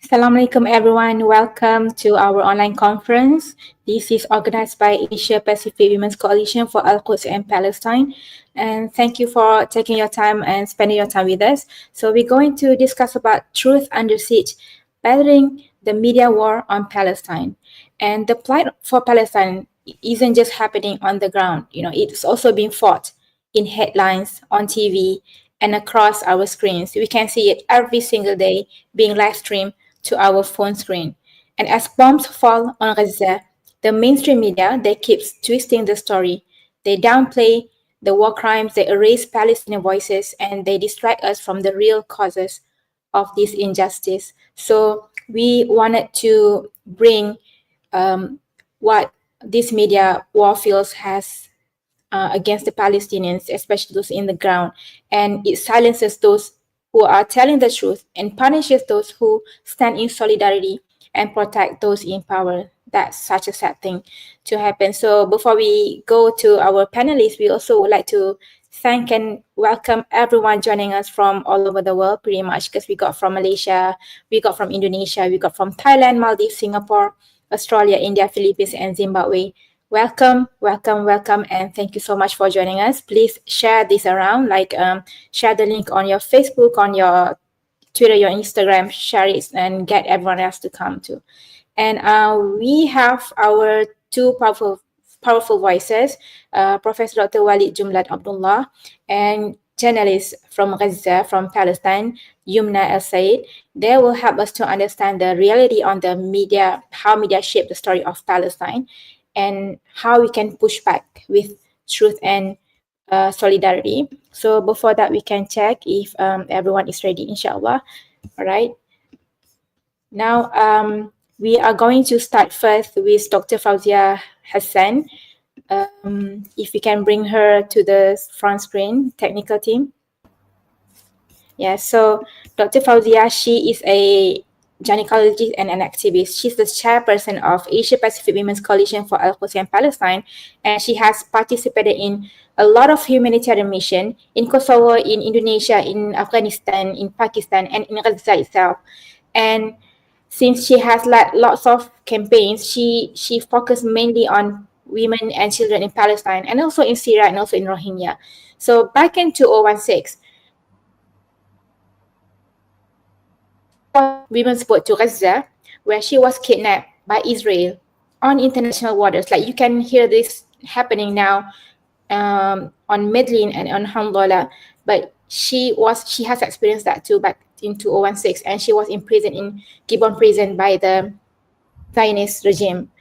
Assalamualaikum everyone. Welcome to our online conference. This is organized by Asia Pacific Women's Coalition for Al-Quds and Palestine. And thank you for taking your time and spending your time with us. So we're going to discuss about truth under siege, battling the media war on Palestine. And the plight for Palestine isn't just happening on the ground. It's also being fought in headlines, on TV, and across our screens. We can see it every single day being live streamed to our phone screen. And as bombs fall on Gaza, the mainstream media, they keep twisting the story. They downplay the war crimes, they erase Palestinian voices, and they distract us from the real causes of this injustice. So we wanted to bring what this media warfields has against the Palestinians, especially those in the ground, and it silences those who are telling the truth and punishes those who stand in solidarity and protect those in power. That's such a sad thing to happen. So before we go to our panelists, we also would like to thank and welcome everyone joining us from all over the world, pretty much, because we got from Malaysia, we got from Indonesia, we got from Thailand, Maldives, Singapore, Australia, India, Philippines, and Zimbabwe. Welcome, welcome, welcome, and thank you so much for joining us. Please share this around, share the link on your Facebook, on your Twitter, your Instagram, share it and get everyone else to come too. And we have our two powerful voices, Professor Dr. Walid Jumlat Abdullah and journalist from Gaza, from Palestine, Yumna El Sayed. They will help us to understand the reality on the media, how media shape the story of Palestine, and how we can push back with truth and solidarity. So before that, we can check if everyone is ready, inshallah. All right. Now, we are going to start first with Dr. Fauzia Hassan. If we can bring her to the front screen, technical team. Yeah, so Dr. Fauzia, she is a gynecologist and an activist. She's the chairperson of Asia Pacific Women's Coalition for Al-Quds and Palestine, and she has participated in a lot of humanitarian mission in Kosovo, in Indonesia, in Afghanistan, in Pakistan, and in Gaza itself. And since she has led lots of campaigns, she focused mainly on women and children in Palestine, and also in Syria, and also in Rohingya. So back in 2016, women's boat to Gaza, where she was kidnapped by Israel on international waters. Like you can hear this happening now on Medellin and on Hamdullah, but she has experienced that too back in 2016, and she was imprisoned in Gibbon prison by the Zionist regime.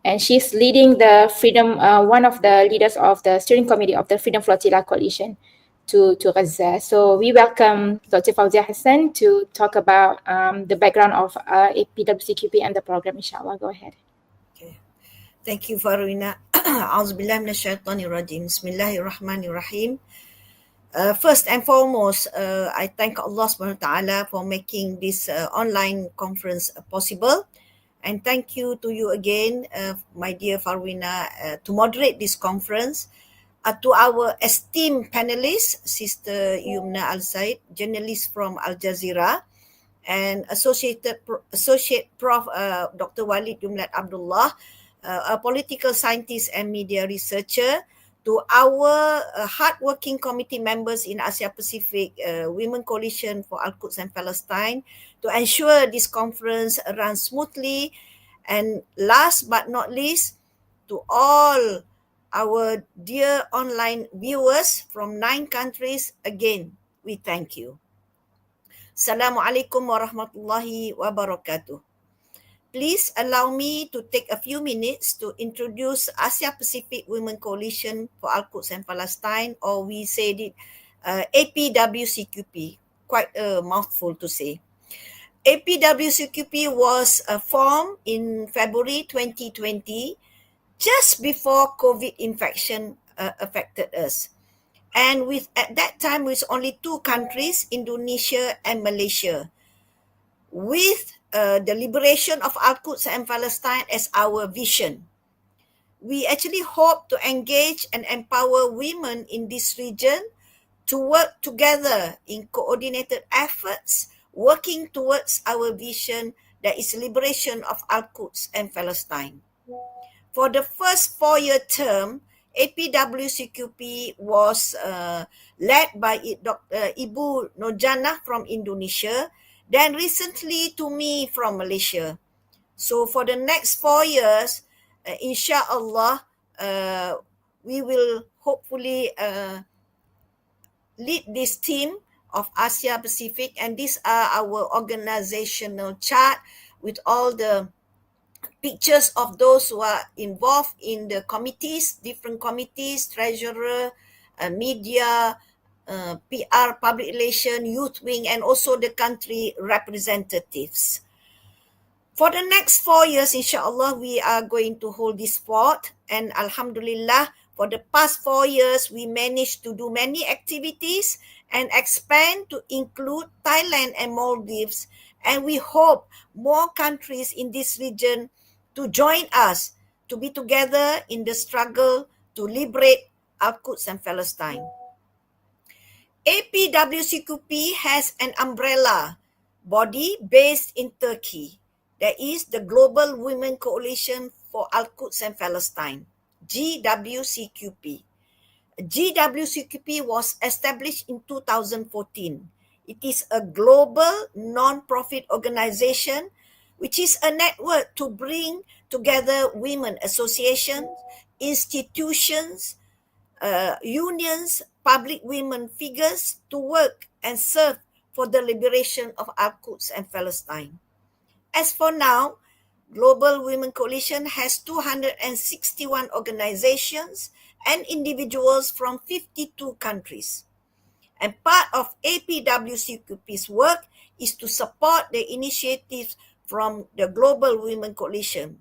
And she's leading the freedom, one of the leaders of the steering committee of the Freedom Flotilla Coalition to Gaza. So we welcome Dr. Fauzia Hassan to talk about the background of APWCQP and the program, inshallah. Go ahead. Okay. Thank you, Farina. Auzubillah minasyaitanirrajim. Bismillahirrahmanirrahim. First and foremost, I thank Allah subhanahu wa ta'ala for making this online conference possible. And thank you to you again, my dear Farwina, to moderate this conference. To our esteemed panelists, Sister Yumna Al-Said, journalist from Al Jazeera, and Associate Prof. Dr. Walid Jumlat Abdullah, a political scientist and media researcher, to our hardworking committee members in Asia Pacific Women Coalition for Al-Quds and Palestine, to ensure this conference runs smoothly. And last but not least, to all our dear online viewers from 9 countries, again, we thank you. Assalamualaikum warahmatullahi wabarakatuh. Please allow me to take a few minutes to introduce Asia Pacific Women Coalition for Al-Quds and Palestine, or we said it APWCQP, quite a mouthful to say. APWCQP was formed in February 2020, just before COVID infection affected us. And at that time, with only 2 countries, Indonesia and Malaysia, with the liberation of Al-Quds and Palestine as our vision. We actually hope to engage and empower women in this region to work together in coordinated efforts, working towards our vision that is liberation of Al-Quds and Palestine. For the first 4-year term, APWCQP was led by Dr. Ibu Nurjannah from Indonesia, then recently to me from Malaysia. So for the next 4 years, inshallah, we will hopefully lead this team of Asia Pacific, and these are our organizational chart with all the pictures of those who are involved in the committees, different committees, treasurer, media, PR, public relation, youth wing, and also the country representatives. For the next 4 years, inshallah, we are going to hold this fort. And alhamdulillah, for the past 4 years, we managed to do many activities and expand to include Thailand and Maldives. And we hope more countries in this region to join us, to be together in the struggle to liberate Al-Quds and Palestine. APWCQP has an umbrella body based in Turkey. That is the Global Women Coalition for Al-Quds and Palestine, GWCQP. GWCQP was established in 2014. It is a global non-profit organization which is a network to bring together women associations, institutions, unions, public women figures to work and serve for the liberation of Al-Quds and Palestine. As for now, Global Women Coalition has 261 organizations and individuals from 52 countries. And part of APWCQP's work is to support the initiatives from the Global Women Coalition.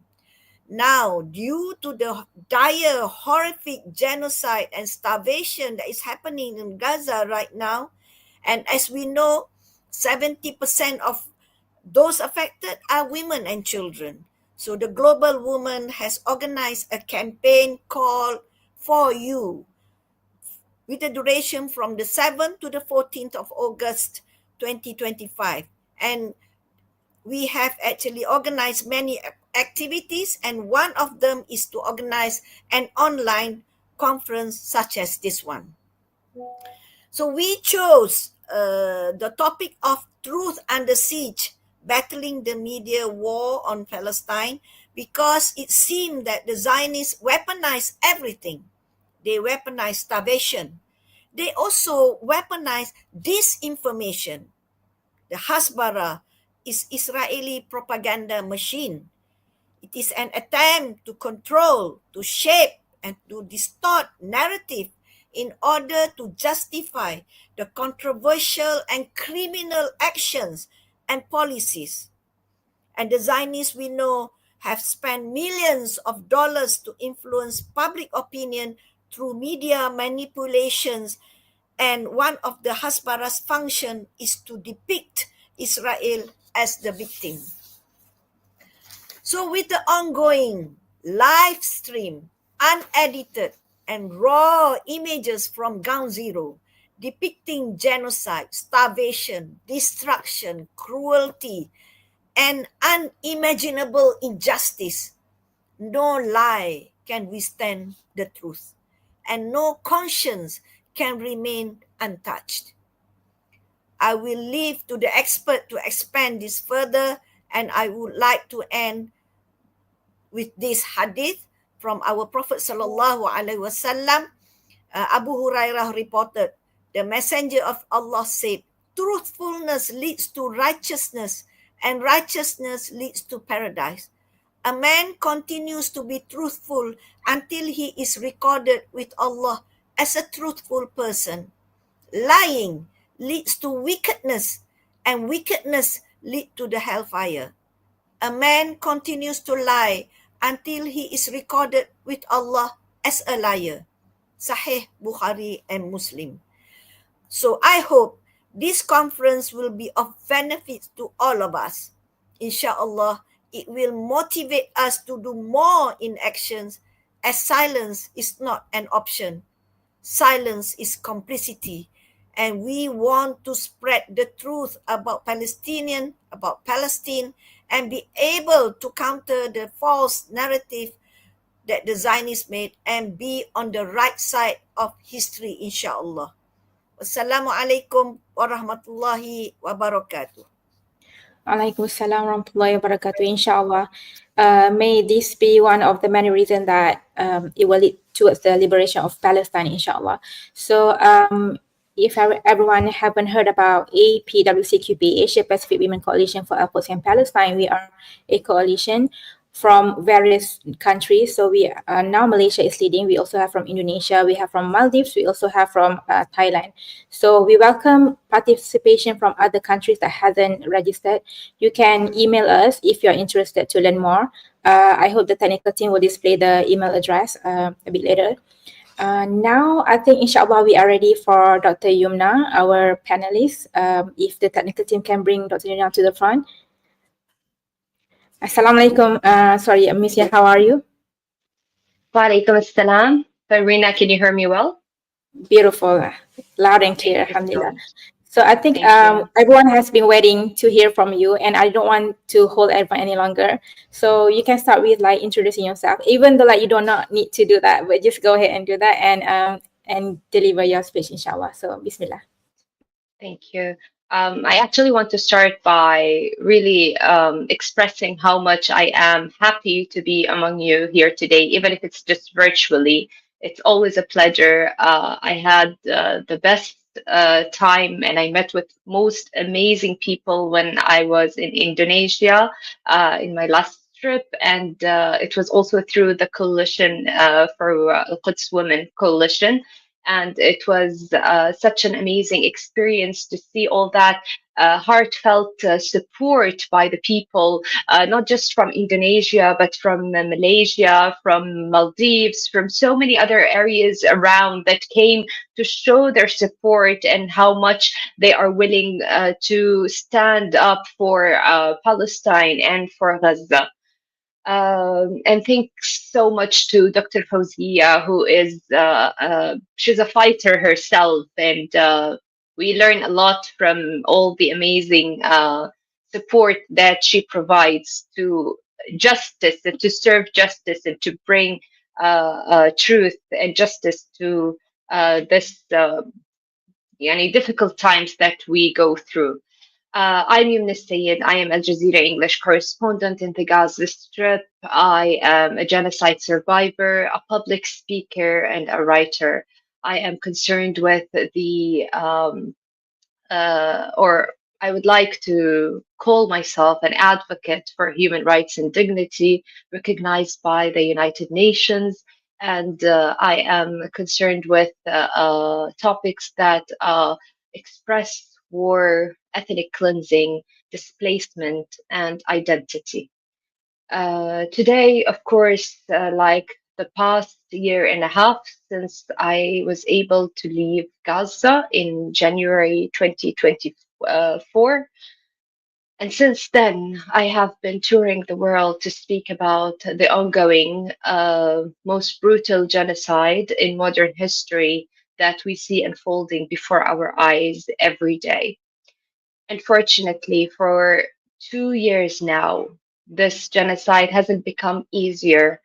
Now, due to the dire, horrific genocide and starvation that is happening in Gaza right now, and as we know, 70% of those affected are women and children. So the Global Woman has organized a campaign called For You, with a duration from the 7th to the 14th of August 2025. And we have actually organized many activities, and one of them is to organize an online conference such as this one. So we chose the topic of Truth Under Siege, battling the media war on Palestine, because it seemed that the Zionists weaponized everything. They weaponized starvation. They also weaponized disinformation. The Hasbara is Israeli propaganda machine. It is an attempt to control, to shape, and to distort narrative in order to justify the controversial and criminal actions and policies. And the Zionists, we know, have spent millions of dollars to influence public opinion through media manipulations. And one of the Hasbara's function is to depict Israel as the victim. So with the ongoing live stream, unedited and raw images from Ground Zero depicting genocide, starvation, destruction, cruelty, and unimaginable injustice, no lie can withstand the truth, and no conscience can remain untouched. I will leave to the expert to expand this further, and I would like to end with this hadith from our Prophet sallallahu alaihi wasallam. Abu Hurairah reported, the Messenger of Allah said, truthfulness leads to righteousness, and righteousness leads to paradise. A man continues to be truthful until he is recorded with Allah as a truthful person. Lying leads to wickedness, and wickedness leads to the hellfire. A man continues to lie until he is recorded with Allah as a liar. Sahih Bukhari and Muslim. So I hope this conference will be of benefit to all of us. Inshallah, it will motivate us to do more in actions, as silence is not an option. Silence is complicity. And we want to spread the truth about Palestine, and be able to counter the false narrative that the Zionists made and be on the right side of history, inshallah. Wassalamualaikum warahmatullahi wabarakatuh. Waalaikumsalam warahmatullahi wabarakatuh. Inshallah, may this be one of the many reasons that it will lead towards the liberation of Palestine, inshallah. So, if everyone haven't heard about APWCQP, Asia Pacific Women Coalition for Al-Quds and Palestine, we are a coalition from various countries. So we now Malaysia is leading. We also have from Indonesia. We have from Maldives. We also have from Thailand. So we welcome participation from other countries that hasn't registered. You can email us if you're interested to learn more. I hope the technical team will display the email address a bit later. Now, I think inshallah we are ready for Dr. Yumna, our panelist. If the technical team can bring Dr. Yumna to the front. Assalamualaikum. Sorry, Miss Ya, how are you? Walaikum assalam. Farina, can you hear me well? Beautiful, loud and clear, Thank you so alhamdulillah. much. So I think Thank you. everyone has been waiting to hear from you, and I don't want to hold everyone any longer. So you can start with like introducing yourself, even though like you do not need to do that, but just go ahead and do that and deliver your speech, inshallah. So Bismillah. Thank you. I actually want to start by really expressing how much I am happy to be among you here today, even if it's just virtually. It's always a pleasure. I had the best time and I met with most amazing people when I was in Indonesia in my last trip. And it was also through the coalition for Quds Women Coalition. And it was such an amazing experience to see all that heartfelt support by the people, not just from Indonesia, but from Malaysia, from Maldives, from so many other areas around that came to show their support and how much they are willing to stand up for Palestine and for Gaza. And thanks so much to Dr. Fauzia, who is she's a fighter herself, and we learn a lot from all the amazing support that she provides to justice and to serve justice and to bring truth and justice to this difficult times that we go through. I'm Yumna Sayed. I am Al Jazeera English correspondent in the Gaza Strip. I am a genocide survivor, a public speaker, and a writer. I am concerned with or I would like to call myself an advocate for human rights and dignity recognized by the United Nations. And I am concerned with topics that express war, ethnic cleansing, displacement, and identity. Today, of course, like the past year and a half since I was able to leave Gaza in January 2024, and since then, I have been touring the world to speak about the ongoing, most brutal genocide in modern history that we see unfolding before our eyes every day. Unfortunately, for 2 years now, this genocide hasn't become easier.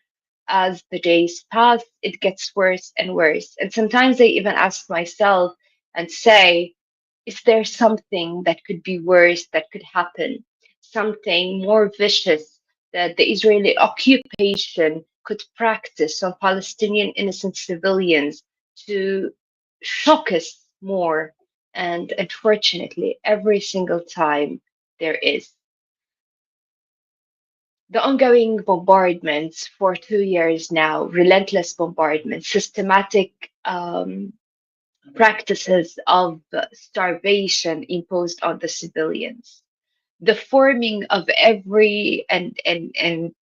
As the days pass, it gets worse and worse. And sometimes I even ask myself and say, is there something that could be worse that could happen? Something more vicious that the Israeli occupation could practice on Palestinian innocent civilians to shock us more. And unfortunately, every single time there is. The ongoing bombardments for 2 years now, relentless bombardments, systematic practices of starvation imposed on the civilians, the forming of every and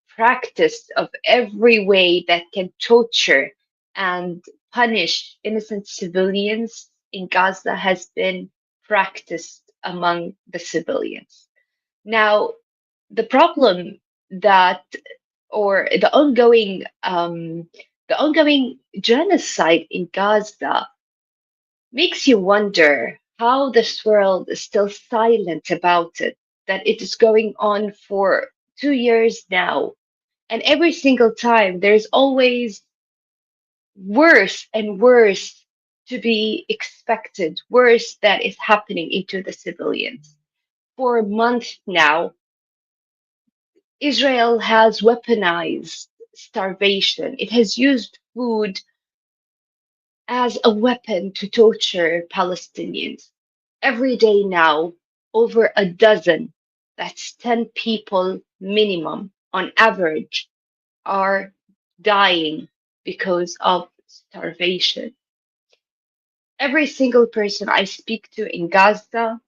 practice of every way that can torture and punish innocent civilians in Gaza has been practiced among the civilians. Now, the problem that or the ongoing genocide in Gaza makes you wonder how this world is still silent about it, that it is going on for 2 years now. And every single time, there's always worse and worse to be expected, worse that is happening into the civilians. For a month now, Israel has weaponized starvation. It has used food as a weapon to torture Palestinians. Every day now, over a dozen, that's 10 people minimum on average, are dying because of starvation. Every single person I speak to in Gaza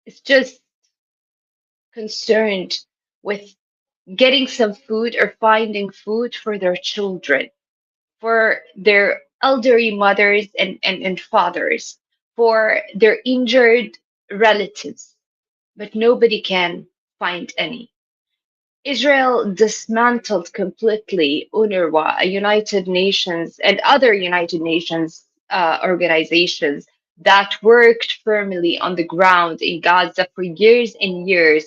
is just concerned with getting some food or finding food for their children, for their elderly mothers and fathers, for their injured relatives, but nobody can find any. Israel dismantled completely UNRWA, a United Nations, and other United Nations organizations that worked firmly on the ground in Gaza for years and years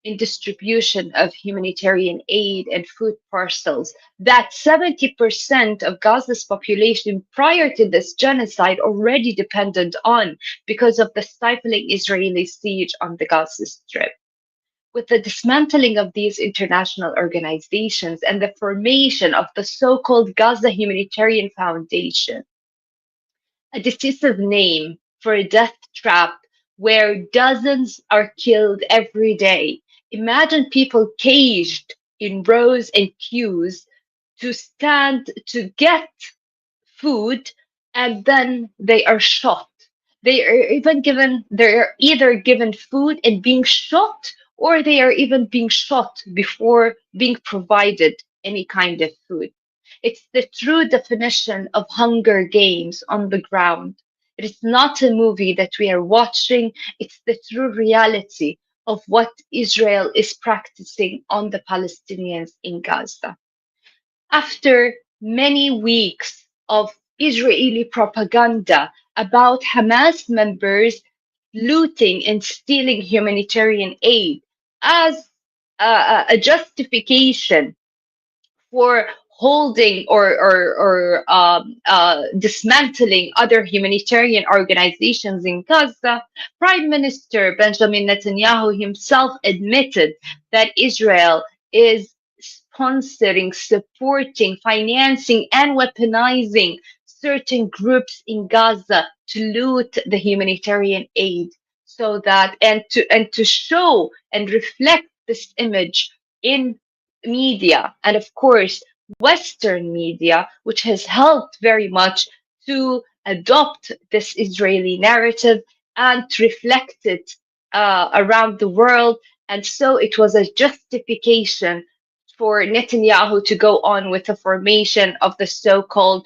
in distribution of humanitarian aid and food parcels. That 70% of Gaza's population prior to this genocide already depended on because of the stifling Israeli siege on the Gaza Strip. With the dismantling of these international organizations and the formation of the so called Gaza Humanitarian Foundation, a decisive name for a death trap where dozens are killed every day. Imagine people caged in rows and queues to stand to get food, and then they are shot. They're either given food and being shot, or they are even being shot before being provided any kind of food. It's the true definition of Hunger Games on the ground. It is not a movie that we are watching, it's the true reality of what Israel is practicing on the Palestinians in Gaza. After many weeks of Israeli propaganda about Hamas members looting and stealing humanitarian aid as a justification for holding or dismantling other humanitarian organizations in Gaza, Prime Minister Benjamin Netanyahu himself admitted that Israel is sponsoring, supporting, financing, and weaponizing certain groups in Gaza to loot the humanitarian aid so that and to show and reflect this image in media, and of course Western media, which has helped very much to adopt this Israeli narrative and to reflect it around the world. And so it was a justification for Netanyahu to go on with the formation of the so-called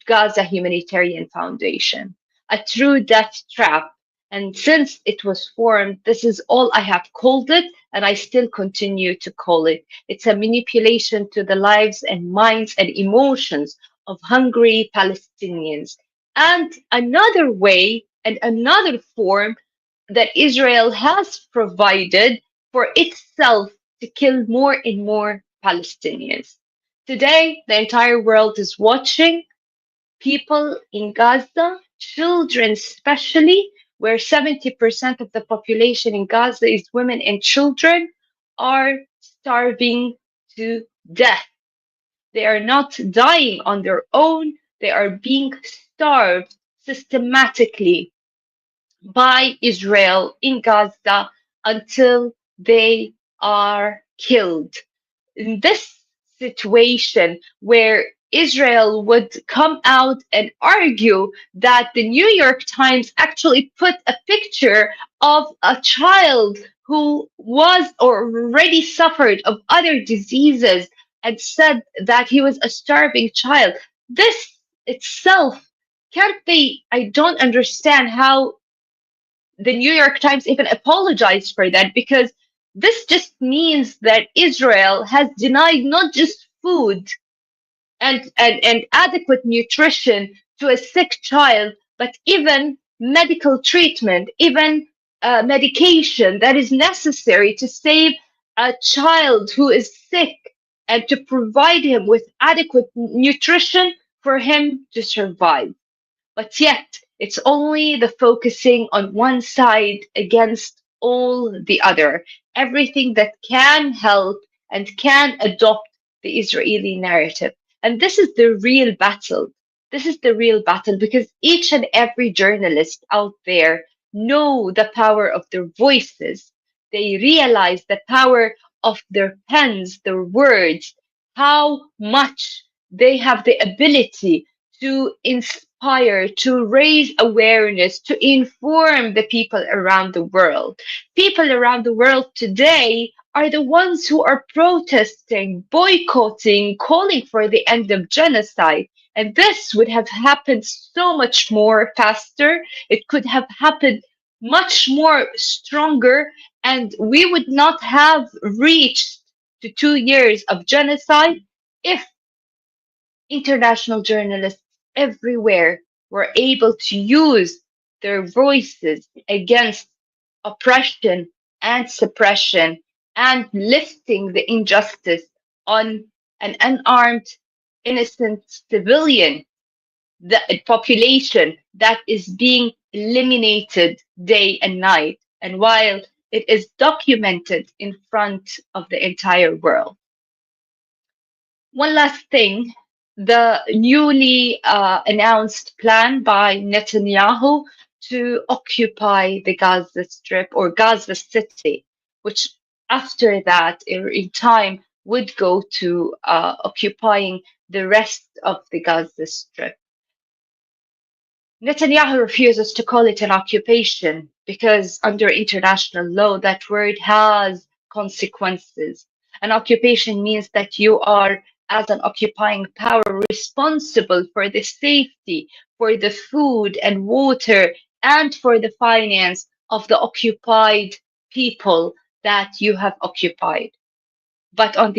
Gaza Humanitarian Foundation, a true death trap. And since it was formed, this is all I have called it, and I still continue to call it. It's a manipulation to the lives and minds and emotions of hungry Palestinians. And another way and another form that Israel has provided for itself to kill more and more Palestinians. Today, the entire world is watching people in Gaza, children especially, where 70% of the population in Gaza is women and children, are starving to death. They are not dying on their own, they are being starved systematically by Israel in Gaza until they are killed. In this situation where Israel would come out and argue that the New York Times actually put a picture of a child who was or already suffered of other diseases and said that he was a starving child. This itself can't be, I don't understand how the New York Times even apologized for that, because this just means that Israel has denied not just food and adequate nutrition to a sick child, but even medical treatment, even medication that is necessary to save a child who is sick and to provide him with adequate nutrition for him to survive. But yet, it's only the focusing on one side against all the other. Everything that can help and can adopt the Israeli narrative. And this is the real battle. This is the real battle because each and every journalist out there know the power of their voices. They realize the power of their pens, their words, how much they have the ability to inspire, to raise awareness, to inform the people around the world. People around the world today are the ones who are protesting, boycotting, calling for the end of genocide. And this would have happened so much more faster. It could have happened much more stronger, and we would not have reached to 2 years of genocide if international journalists everywhere were able to use their voices against oppression and suppression and lifting the injustice on an unarmed, innocent civilian, the population that is being eliminated day and night, and while it is documented in front of the entire world. One last thing, the newly announced plan by Netanyahu to occupy the Gaza Strip or Gaza City, which after that, in time, would go to occupying the rest of the Gaza Strip. Netanyahu refuses to call it an occupation because under international law, that word has consequences. An occupation means that you are, as an occupying power, responsible for the safety, for the food and water, and for the finance of the occupied people that you have occupied. But on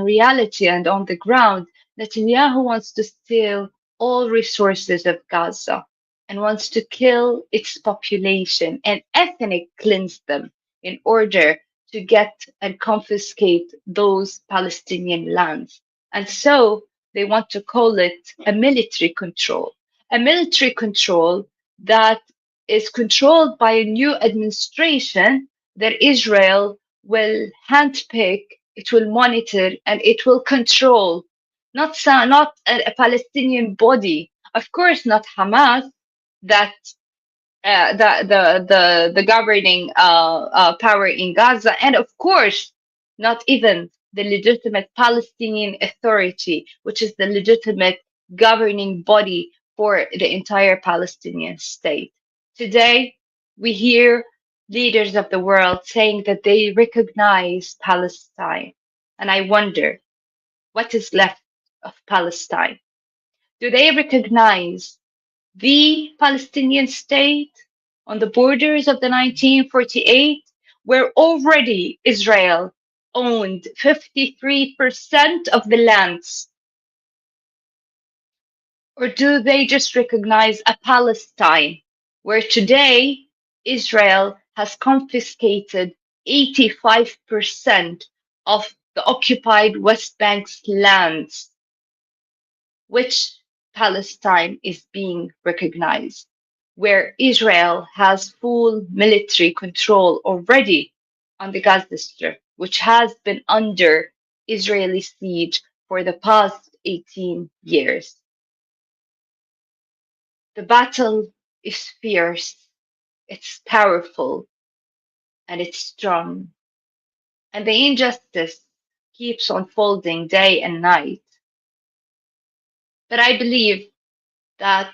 reality and on the ground, Netanyahu wants to steal all resources of Gaza and wants to kill its population and ethnic cleanse them in order to get and confiscate those Palestinian lands. And so they want to call it a military control that is controlled by a new administration that Israel will handpick, it will monitor, and it will control. Not a Palestinian body, of course, not Hamas, that the governing power in Gaza, and of course, not even the legitimate Palestinian Authority, which is the legitimate governing body for the entire Palestinian state. Today, we hear leaders of the world saying that they recognize Palestine, and I wonder what is left of Palestine. Do they recognize the Palestinian state on the borders of the 1948, where already Israel owned 53% of the lands? Or do they just recognize a Palestine where today Israel has confiscated 85% of the occupied West Bank's lands? Which Palestine is being recognized, where Israel has full military control already on the Gaza Strip, which has been under Israeli siege for the past 18 years. The battle is fierce, it's powerful, and it's strong. And the injustice keeps unfolding day and night. But I believe that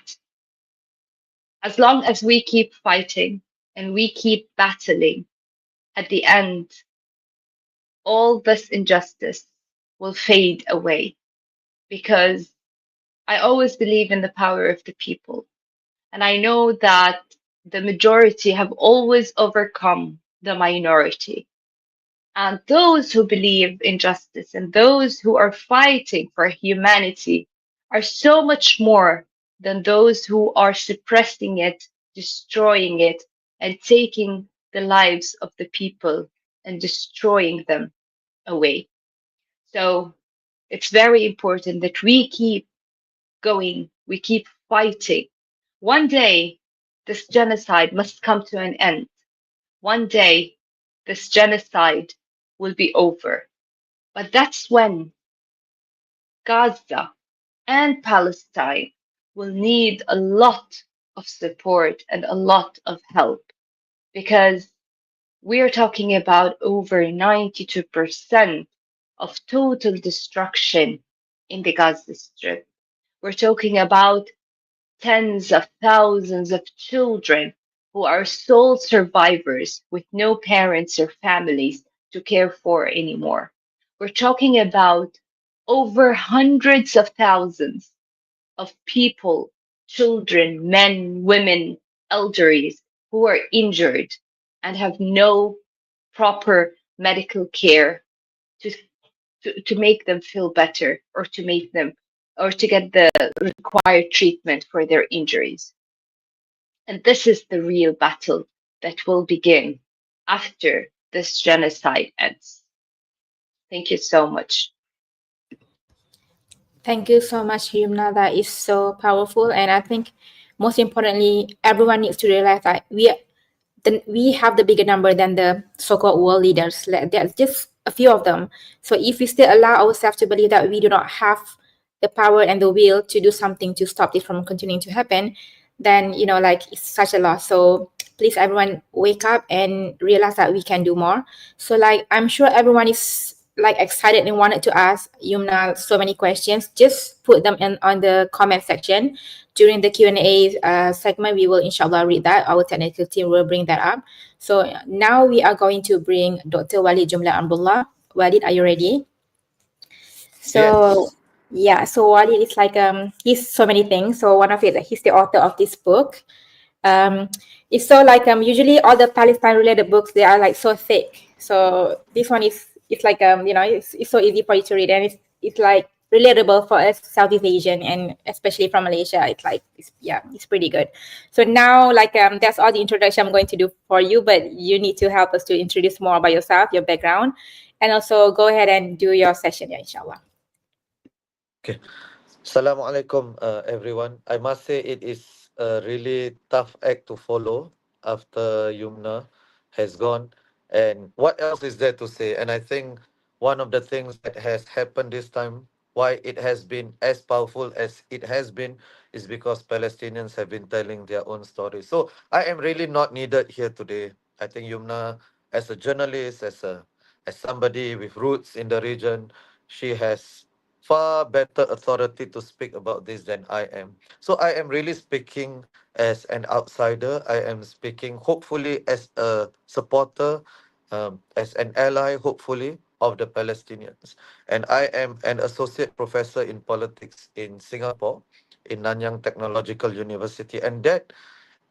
as long as we keep fighting and we keep battling, at the end, all this injustice will fade away because I always believe in the power of the people. And I know that the majority have always overcome the minority. And those who believe in justice and those who are fighting for humanity are so much more than those who are suppressing it, destroying it, and taking the lives of the people and destroying them away. So it's very important that we keep going, we keep fighting. One day, this genocide must come to an end. One day, this genocide will be over. But that's when Gaza and Palestine will need a lot of support and a lot of help because we're talking about over 92% of total destruction in the Gaza Strip. We're talking about tens of thousands of children who are sole survivors with no parents or families to care for anymore. We're talking about over hundreds of thousands of people, children, men, women, elderlies who are injured and have no proper medical care to, to make them feel better or to make them or to get the required treatment for their injuries. And this is the real battle that will begin after this genocide ends. Thank you so much. Thank you so much, Yumna. That is so powerful. And I think most importantly, everyone needs to realize that we have the bigger number than the so-called world leaders. Like, there's just a few of them. So if we still allow ourselves to believe that we do not have the power and the will to do something to stop this from continuing to happen, then like it's such a loss. So please, everyone, wake up and realize that we can do more. So like I'm sure everyone is like excited and wanted to ask Yumna so many questions. Just put them in on the comment section. During the Q&A segment, we will inshallah read that. Our technical team will bring that up. So now we are going to bring Dr. Walid Jumla Abdullah. Walid, are you ready? So Yes. yeah, so Walid is like he's so many things. So one of it, he's the author of this book. Um, it's so like usually all the Palestine related books, they are like so thick. So this one is it's like it's so easy for you to read, and it's like relatable for us Southeast Asian and especially from Malaysia. It's like it's pretty good. So now like that's all the introduction I'm going to do for you, but you need to help us to introduce more about yourself, your background, and also go ahead and do your session, yeah, inshallah. Okay. Assalamualaikum, everyone. I must say it is a really tough act to follow after Yumna has gone. And what else is there to say? And I think one of the things that has happened this time, why it has been as powerful as it has been, is because Palestinians have been telling their own story. So I am really not needed here today. I think Yumna, as a journalist, as somebody with roots in the region, she has far better authority to speak about this than I am. So I am really speaking as an outsider. I am speaking hopefully as a supporter, as an ally, hopefully, of the Palestinians. And I am an associate professor in politics in Singapore, in Nanyang Technological University. And that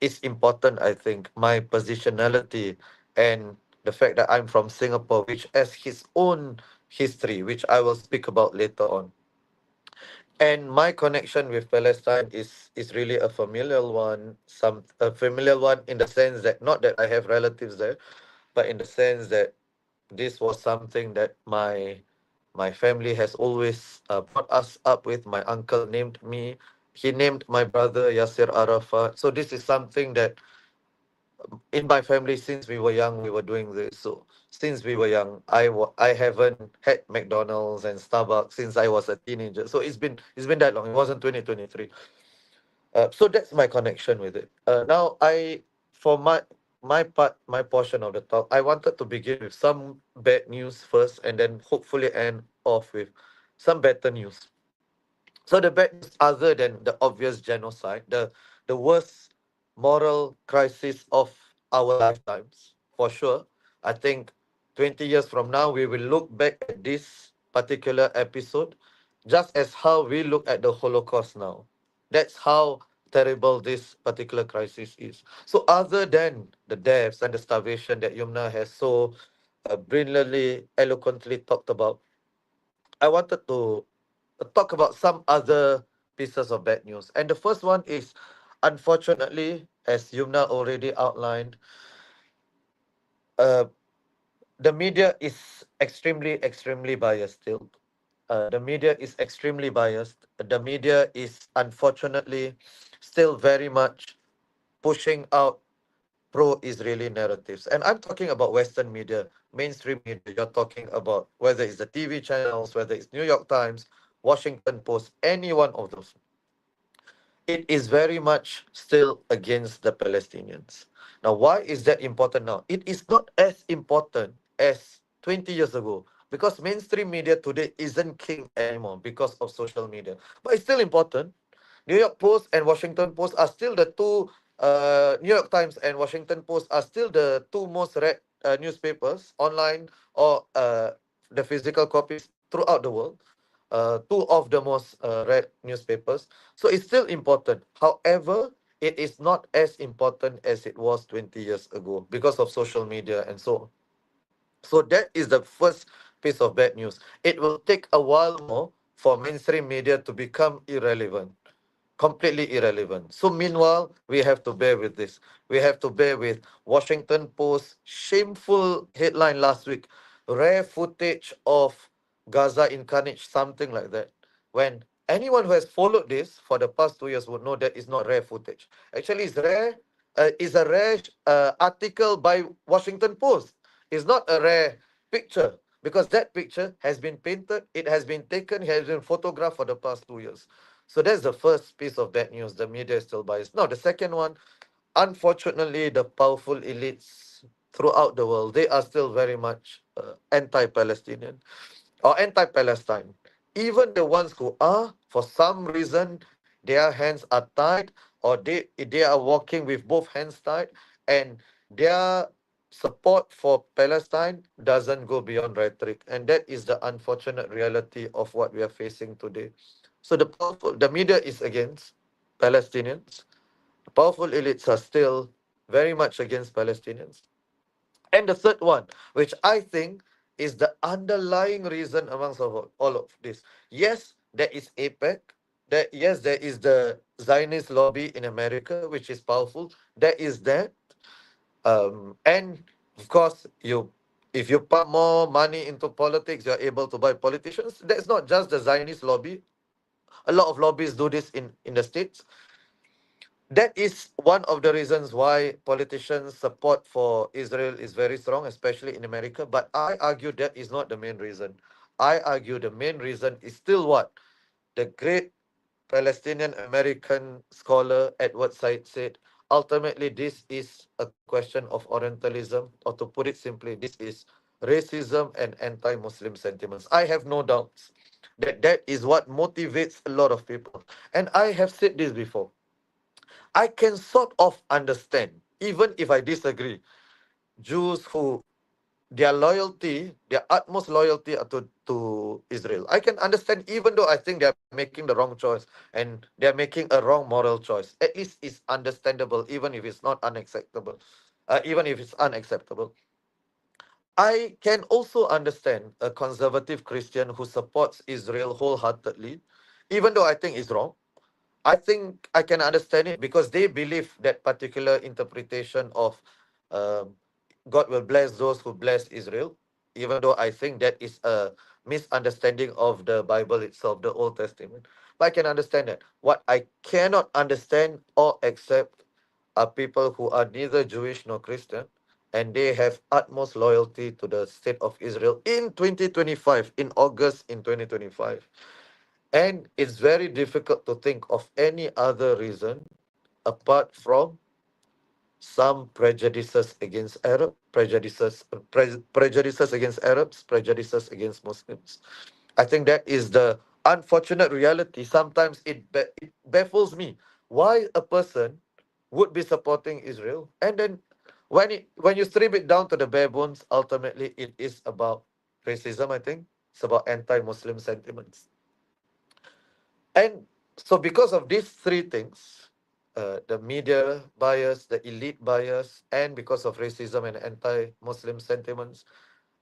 is important, I think, my positionality and the fact that I'm from Singapore, which has his own history, which I will speak about later on. And my connection with Palestine is really a familial one, a familiar one in the sense that not that I have relatives there, but in the sense that this was something that my family has always brought us up with. My uncle named me. He named my brother Yasser Arafat. So this is something that in my family, since we were young, we were doing this. So since we were young, I haven't had McDonald's and Starbucks since I was a teenager. So it's been that long. It wasn't 2023. So that's my connection with it. Now for my part, my portion of the talk, I wanted to begin with some bad news first, and then hopefully end off with some better news. So the bad news, other than the obvious genocide, the worst moral crisis of our lifetimes, for sure. I think 20 years from now, we will look back at this particular episode just as how we look at the Holocaust now. That's how terrible this particular crisis is. So other than the deaths and the starvation that Yumna has so brilliantly, eloquently talked about, I wanted to talk about some other pieces of bad news. And the first one is, unfortunately, as Yumna already outlined, uh, the media is extremely biased still. The media is extremely biased. The media is unfortunately still very much pushing out pro-Israeli narratives. And I'm talking about Western media, mainstream media. You're talking about whether it's the TV channels, whether it's New York Times, Washington Post, any one of those. It is very much still against the Palestinians. Now, why is that important now? It is not as important as 20 years ago because mainstream media today isn't king anymore because of social media. But it's still important. New York Post and Washington Post are still the two, New York Times and Washington Post are still the two most read newspapers online or the physical copies throughout the world. Two of the most read newspapers. So it's still important. However, it is not as important as it was 20 years ago because of social media and so on. So that is the first piece of bad news. It will take a while more for mainstream media to become irrelevant, completely irrelevant. So meanwhile, we have to bear with this. We have to bear with Washington Post shameful headline last week, rare footage of Gaza in carnage, something like that. When anyone who has followed this for the past 2 years would know that it's not rare footage. Actually, it's rare. It's a rare article by Washington Post. It's not a rare picture because that picture has been painted, it has been taken, it has been photographed for the past 2 years. So that's the first piece of bad news. The media is still biased. Now, the second one, unfortunately, the powerful elites throughout the world, they are still very much anti-Palestinian or anti-Palestine. Even the ones who are, for some reason, their hands are tied or they are walking with both hands tied and their support for Palestine doesn't go beyond rhetoric. And that is the unfortunate reality of what we are facing today. So the media is against Palestinians. Powerful elites are still very much against Palestinians. And the third one, which I think is the underlying reason amongst all of this. Yes, there is APEC. Yes, there is the Zionist lobby in America, which is powerful. There is that. And of course, if you pump more money into politics, you're able to buy politicians. That's not just the Zionist lobby. A lot of lobbies do this in the States. That is one of the reasons why politicians' support for Israel is very strong, especially in America. But I argue that is not the main reason. I argue the main reason is still what? The great Palestinian American scholar Edward Said said, ultimately, this is a question of Orientalism, or to put it simply, this is racism and anti Muslim sentiments. I have no doubts that that is what motivates a lot of people. And I have said this before. I can sort of understand, even if I disagree, Jews who their loyalty, their utmost loyalty are to Israel. I can understand, even though I think they're making the wrong choice and they're making a wrong moral choice. At least it's understandable, even if it's not unacceptable. Even if it's unacceptable. I can also understand a conservative Christian who supports Israel wholeheartedly, even though I think it's wrong. I think I can understand it because they believe that particular interpretation of um, God will bless those who bless Israel, even though I think that is a misunderstanding of the Bible itself, the Old Testament. But I can understand that. What I cannot understand or accept are people who are neither Jewish nor Christian, and they have utmost loyalty to the state of Israel in 2025, in August in 2025. And it's very difficult to think of any other reason apart from some prejudices against Arab, prejudices against Arabs, prejudices against Muslims. I think that is the unfortunate reality. Sometimes it baffles me why a person would be supporting Israel, and then when you strip it down to the bare bones, ultimately it is about racism. I think it's about anti-Muslim sentiments. And so, because of these three things, the media bias, the elite bias, and because of racism and anti Muslim sentiments,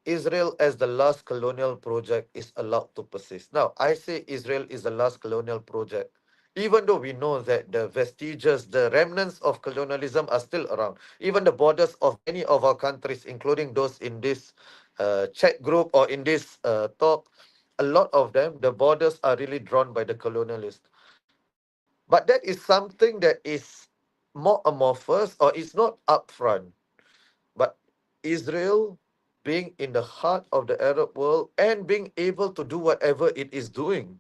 Israel as the last colonial project is allowed to persist. Now, I say Israel is the last colonial project, even though we know that the vestiges, the remnants of colonialism are still around. Even the borders of many of our countries, including those in this chat group or in this talk, a lot of them, the borders are really drawn by the colonialist. But that is something that is more amorphous or it's not upfront. But Israel being in the heart of the Arab world and being able to do whatever it is doing,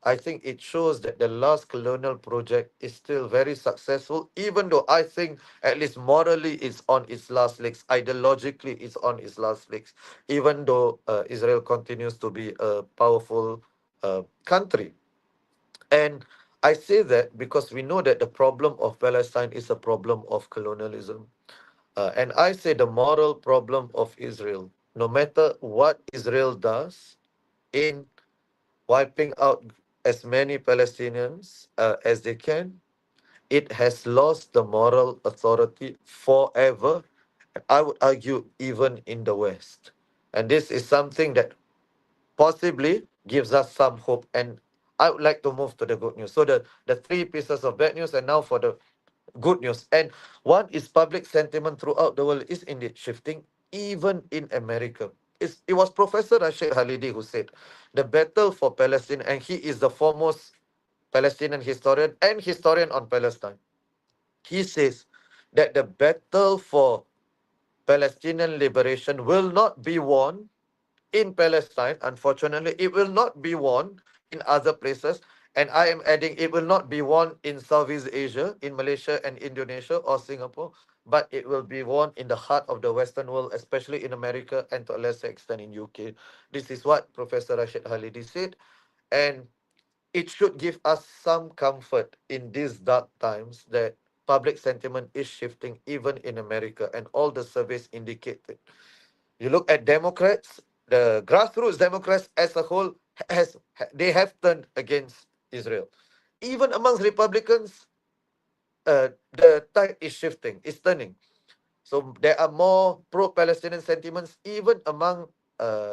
I think it shows that the last colonial project is still very successful, even though I think, at least morally, it's on its last legs. Ideologically, it's on its last legs, even though Israel continues to be a powerful country. And I say that because we know that the problem of Palestine is a problem of colonialism. And I say the moral problem of Israel, no matter what Israel does in wiping out as many Palestinians as they can, it has lost the moral authority forever. I would argue, even in the West. And this is something that possibly gives us some hope. And I would like to move to the good news. So the three pieces of bad news, and now for the good news. And one is public sentiment throughout the world is indeed shifting, even in America. It was Professor Rashid Halidi who said the battle for Palestine, and he is the foremost Palestinian historian and historian on Palestine. He says that the battle for Palestinian liberation will not be won in Palestine. Unfortunately, it will not be won in other places. And I am adding, it will not be won in Southeast Asia, in Malaysia and Indonesia or Singapore, but it will be won in the heart of the Western world, especially in America and to a lesser extent in UK. This is what Professor Rashid Halidi said. And it should give us some comfort in these dark times that public sentiment is shifting even in America, and all the surveys indicate it. You look at Democrats, the grassroots Democrats as a whole they have turned against Israel. Even amongst Republicans, the tide is shifting, it's turning. So there are more pro-Palestinian sentiments even among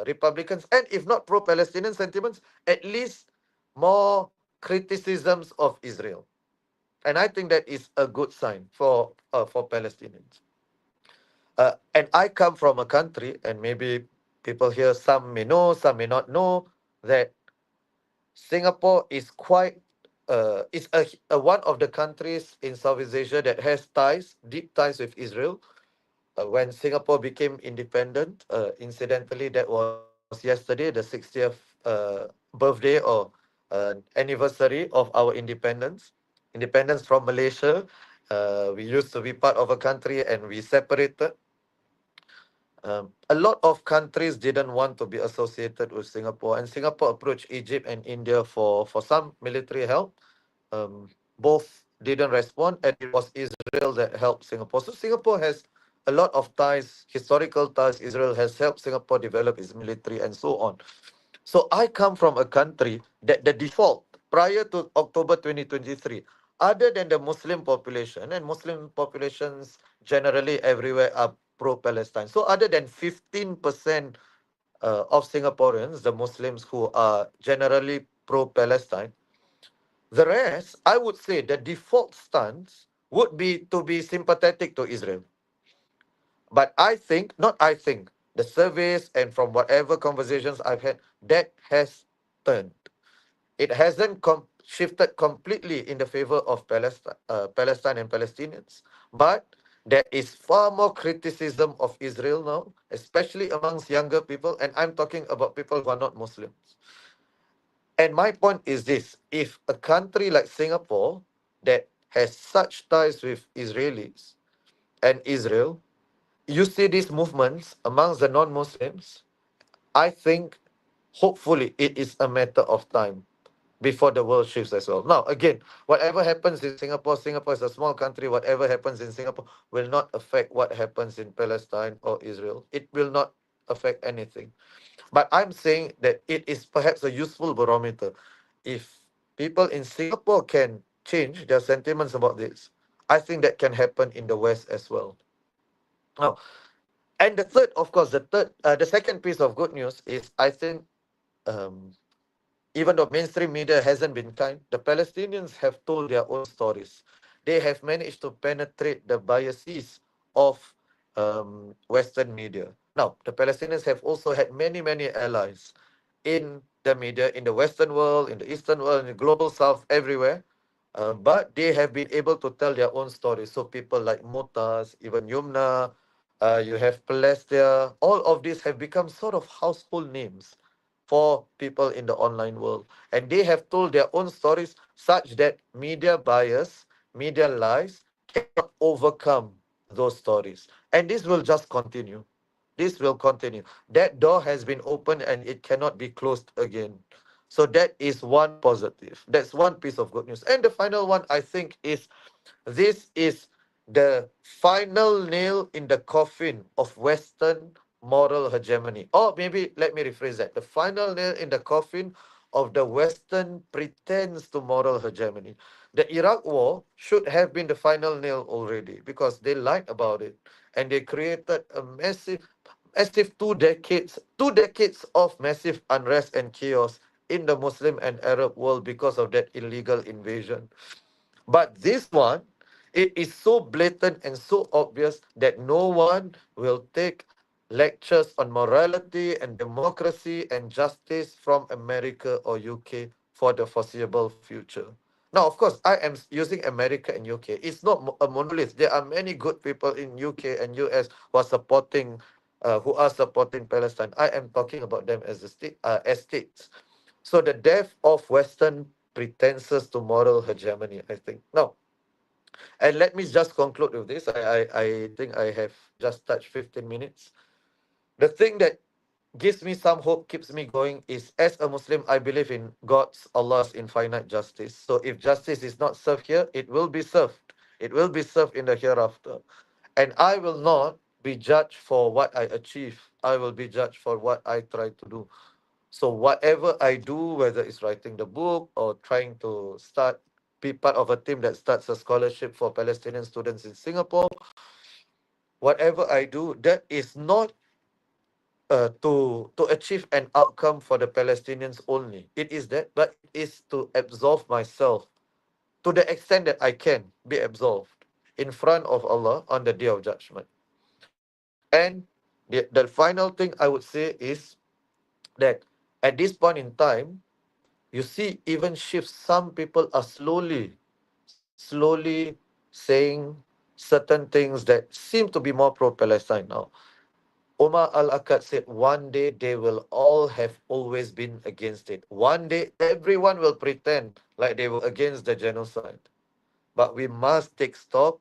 Republicans, and if not pro-Palestinian sentiments, at least more criticisms of Israel. And I think that is a good sign for Palestinians. And I come from a country, and maybe people here, some may know, some may not know, that Singapore is quite is one of the countries in Southeast Asia that has ties, deep ties with Israel. When Singapore became independent, incidentally, that was yesterday, the 60th birthday or anniversary of our independence from Malaysia. We used to be part of a country and we separated. A lot of countries didn't want to be associated with Singapore, and Singapore approached Egypt and India for some military help. Both didn't respond, and it was Israel that helped Singapore. So Singapore has a lot of ties, historical ties. Israel has helped Singapore develop its military and so on. So I come from a country that the default prior to October 2023, other than the Muslim population, and Muslim populations generally everywhere are pro-Palestine. So other than 15% of Singaporeans, the Muslims who are generally pro-Palestine, the rest, I would say the default stance would be to be sympathetic to Israel. But I think, not I think, the surveys and from whatever conversations I've had, that has turned. It hasn't shifted completely in the favor of Palestine and Palestinians, but there is far more criticism of Israel now, especially amongst younger people, and I'm talking about people who are not Muslims. And my point is this: if a country like Singapore that has such ties with Israelis and Israel, you see these movements amongst the non-Muslims, I think hopefully it is a matter of time before the world shifts as well. Now, again, whatever happens in Singapore, Singapore is a small country. Whatever happens in Singapore will not affect what happens in Palestine or Israel. It will not affect anything. But I'm saying that it is perhaps a useful barometer. If people in Singapore can change their sentiments about this, I think that can happen in the West as well. Now, and the third, of course, the second piece of good news is I think um, even though mainstream media hasn't been kind, the Palestinians have told their own stories. They have managed to penetrate the biases of Western media. Now, the Palestinians have also had many, many allies in the media, in the Western world, in the Eastern world, in the global South, everywhere. But they have been able to tell their own stories. So people like Motas, even Yumna, you have Palestia, all of these have become sort of household names for people in the online world. And they have told their own stories such that media bias, media lies cannot overcome those stories. And this will just continue. This will continue. That door has been opened and it cannot be closed again. So that is one positive. That's one piece of good news. And the final one, I think, is this is the final nail in the coffin of Western moral hegemony. Or maybe let me rephrase that. The final nail in the coffin of the Western pretense to moral hegemony. The Iraq war should have been the final nail already because they lied about it and they created a massive 2 decades of massive unrest and chaos in the Muslim and Arab world because of that illegal invasion. But this one, it is so blatant and so obvious that no one will take lectures on morality and democracy and justice from America or UK for the foreseeable future. Now, of course, I am using America and UK. It's not a monolith. There are many good people in UK and US who are supporting Palestine. I am talking about them as a state, as states. So the death of Western pretenses to moral hegemony, I think. Now, and let me just conclude with this. I think I have just touched 15 minutes. The thing that gives me some hope, keeps me going, is as a Muslim, I believe in God's, Allah's infinite justice. So if justice is not served here, it will be served. It will be served in the hereafter. And I will not be judged for what I achieve. I will be judged for what I try to do. So whatever I do, whether it's writing the book or trying to be part of a team that starts a scholarship for Palestinian students in Singapore, whatever I do, that is not to achieve an outcome for the Palestinians only. It is that, but it is to absolve myself to the extent that I can be absolved in front of Allah on the day of judgment. And the final thing I would say is that at this point in time, you see even shifts. Some people are slowly saying certain things that seem to be more pro-Palestine now. Omar al-Akkad said one day they will all have always been against it. One day everyone will pretend like they were against the genocide. But we must take stock.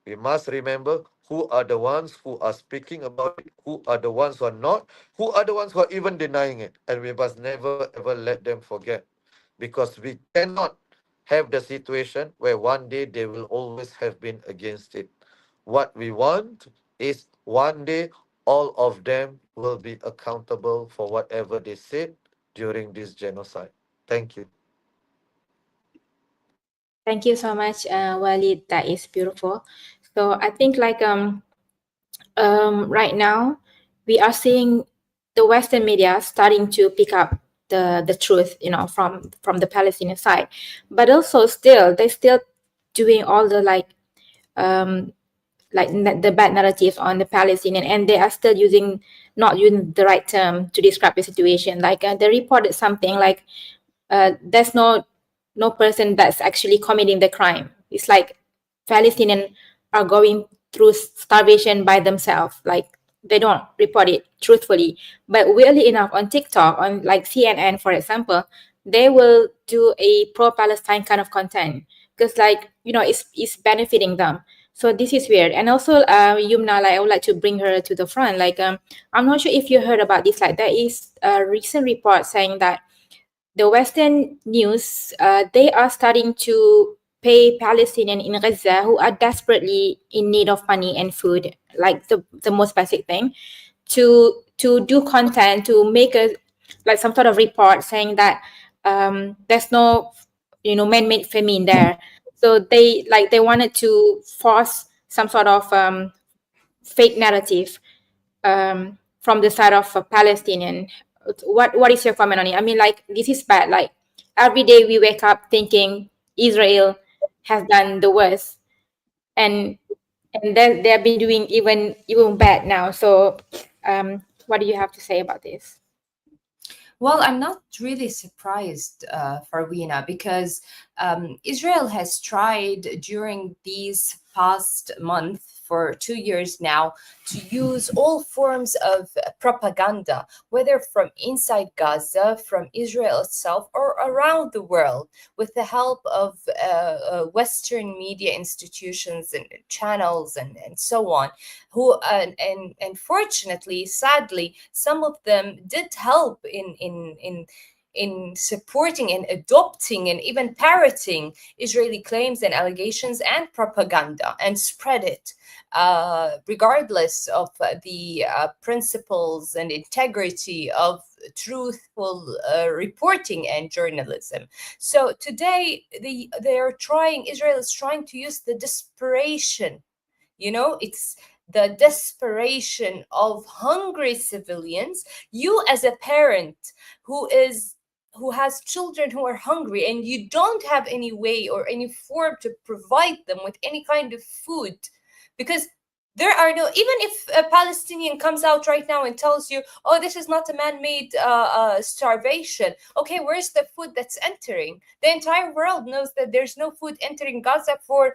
We must remember who are the ones who are speaking about it, who are the ones who are not, who are the ones who are even denying it. And we must never ever let them forget. Because we cannot have the situation where one day they will always have been against it. What we want is one day all of them will be accountable for whatever they said during this genocide. Thank you. Thank you so much, Walid. That is beautiful. So I think right now we are seeing the Western media starting to pick up the truth, from the Palestinian side, but also still they're still doing all the um the bad narratives on the Palestinian, and they are still not using the right term to describe the situation. They reported something like there's no person that's actually committing the crime. It's like Palestinians are going through starvation by themselves. Like they don't report it truthfully. But weirdly enough, on TikTok, on like CNN, for example, they will do a pro-Palestine kind of content because it's benefiting them. So this is weird. And also Yumna, I would like to bring her to the front. I'm not sure if you heard about this. There is a recent report saying that the Western news, they are starting to pay Palestinians in Gaza who are desperately in need of money and food, like the most basic thing, to do content, to make some sort of report saying that there's no man-made famine there. So they wanted to force some sort of fake narrative from the side of a Palestinian. What is your comment on it? I mean, this is bad. Every day we wake up thinking Israel has done the worst, and then they have been doing even bad now. So What do you have to say about this? Well, I'm not really surprised, Farwina, because Israel has tried during these past month for 2 years now to use all forms of propaganda, whether from inside Gaza, from Israel itself, or around the world, with the help of Western media institutions and channels and so on, who and fortunately, sadly, some of them did help in supporting and adopting and even parroting Israeli claims and allegations and propaganda and spread it, regardless of the principles and integrity of truthful reporting and journalism. So today, they are trying. Israel is trying to use the desperation. It's the desperation of hungry civilians. You, as a parent who has children who are hungry, and you don't have any way or any form to provide them with any kind of food, because there are no, even if a Palestinian comes out right now and tells you, oh, this is not a man-made starvation, okay, where's the food that's entering? The entire world knows that there's no food entering Gaza for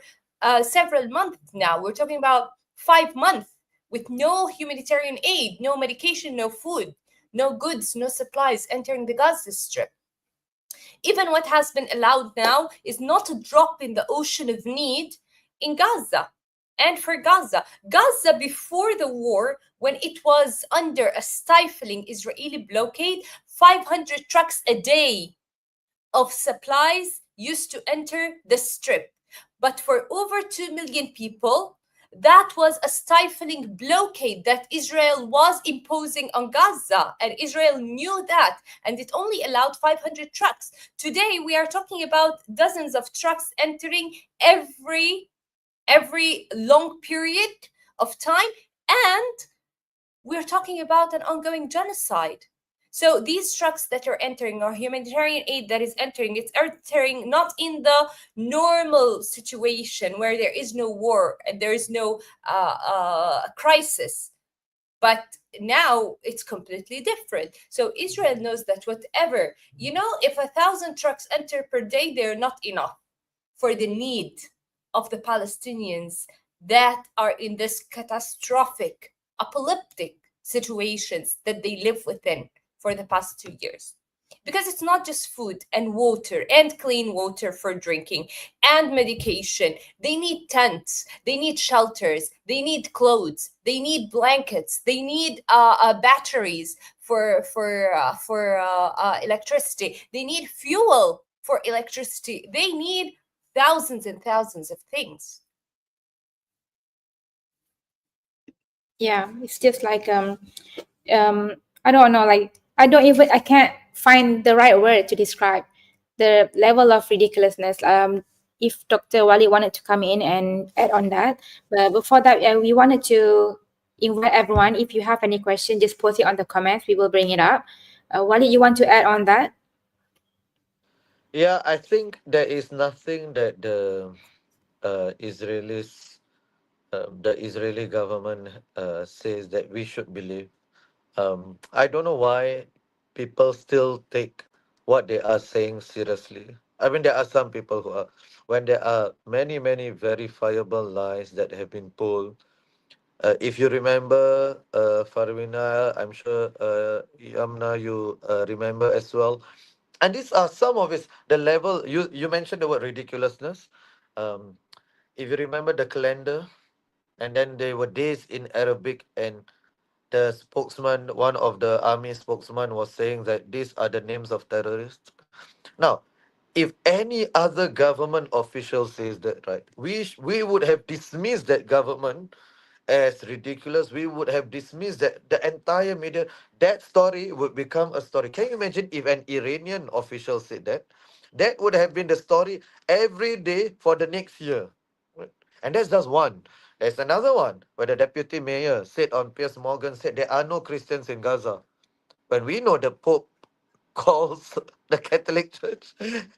several months now. We're talking about 5 months with no humanitarian aid, no medication, no food, no goods, no supplies entering the Gaza Strip. Even what has been allowed now is not a drop in the ocean of need in Gaza. And for Gaza before the war, when it was under a stifling Israeli blockade, 500 trucks a day of supplies used to enter the strip. But for over 2 million people, that was a stifling blockade that Israel was imposing on Gaza, and Israel knew that, and it only allowed 500 trucks. Today, we are talking about dozens of trucks entering every long period of time, and we're talking about an ongoing genocide. So these trucks that are entering, or humanitarian aid that is entering, it's entering not in the normal situation where there is no war and there is no crisis, but now it's completely different. So Israel knows that whatever, if 1,000 trucks enter per day, they're not enough for the need of the Palestinians that are in this catastrophic, apocalyptic situations that they live within for the past 2 years. Because it's not just food and water and clean water for drinking and medication. They need tents, they need shelters, they need clothes, they need blankets, they need batteries for electricity. They need fuel for electricity. They need thousands and thousands of things. Yeah, it's just like I don't know, like I can't find the right word to describe the level of ridiculousness. If Dr. Wali wanted to come in and add on that, but before that, we wanted to invite everyone. If you have any question, just post it on the comments. We will bring it up. Wali, you want to add on that? Yeah, I think there is nothing that Israelis, the Israeli government says that we should believe. I don't know why people still take what they are saying seriously. I mean, there are some people who are, when there are many, many verifiable lies that have been told. If you remember, Farwina, I'm sure Yamna, you remember as well. And these are some of it. The level you mentioned the word ridiculousness. Um, if you remember the calendar, and then there were days in Arabic, and the spokesman, one of the army spokesman, was saying that these are the names of terrorists. Now, if any other government official says that, right, we would have dismissed that government as ridiculous. We would have dismissed that the entire media. That story would become a story. Can you imagine if an Iranian official said that? That would have been the story every day for the next year. Right? And that's just one. There's another one where the deputy mayor said on Piers Morgan said there are no Christians in Gaza. When we know the Pope calls the Catholic Church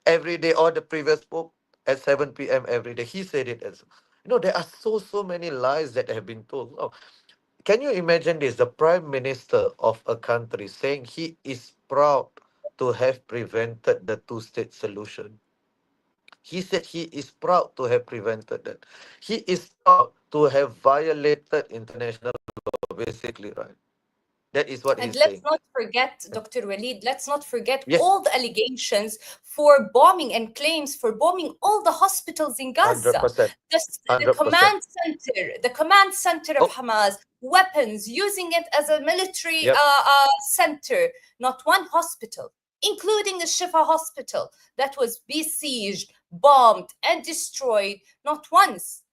every day, or the previous Pope at 7 p.m. every day. He said it as, there are so many lies that have been told. Oh, can you imagine this? The prime minister of a country saying he is proud to have prevented the two-state solution. He said he is proud to have prevented that. He is proud to have violated international law, basically, right? That is what And he's let's saying. not forget, Dr. Walid, let's not forget Yes, all the allegations for bombing and claims for bombing all the hospitals in Gaza. 100%. The 100%. the command center of Oh, Hamas, weapons, using it as a military yep, center, not one hospital, including the Shifa hospital, that was besieged, bombed, and destroyed, not once.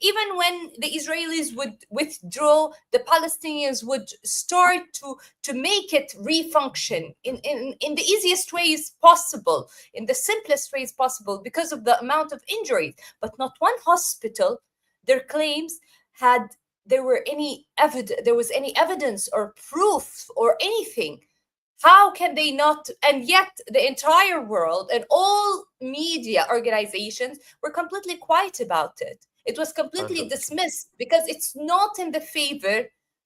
Even when the Israelis would withdraw, the Palestinians would start to make it refunction in the easiest ways possible, in the simplest ways possible, because of the amount of injuries. But not one hospital, their claims had there was any evidence or proof or anything. How can they not? And yet the entire world and all media organizations were completely quiet about it. It was completely 100%. dismissed because it's not in the favor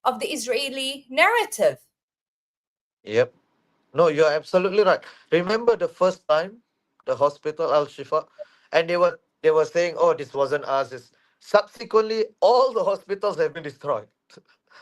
of the Israeli narrative. Yep. No, you're absolutely right. Remember the first time the hospital Al Shifa, and they were saying, "Oh, this wasn't us." Subsequently, all the hospitals have been destroyed.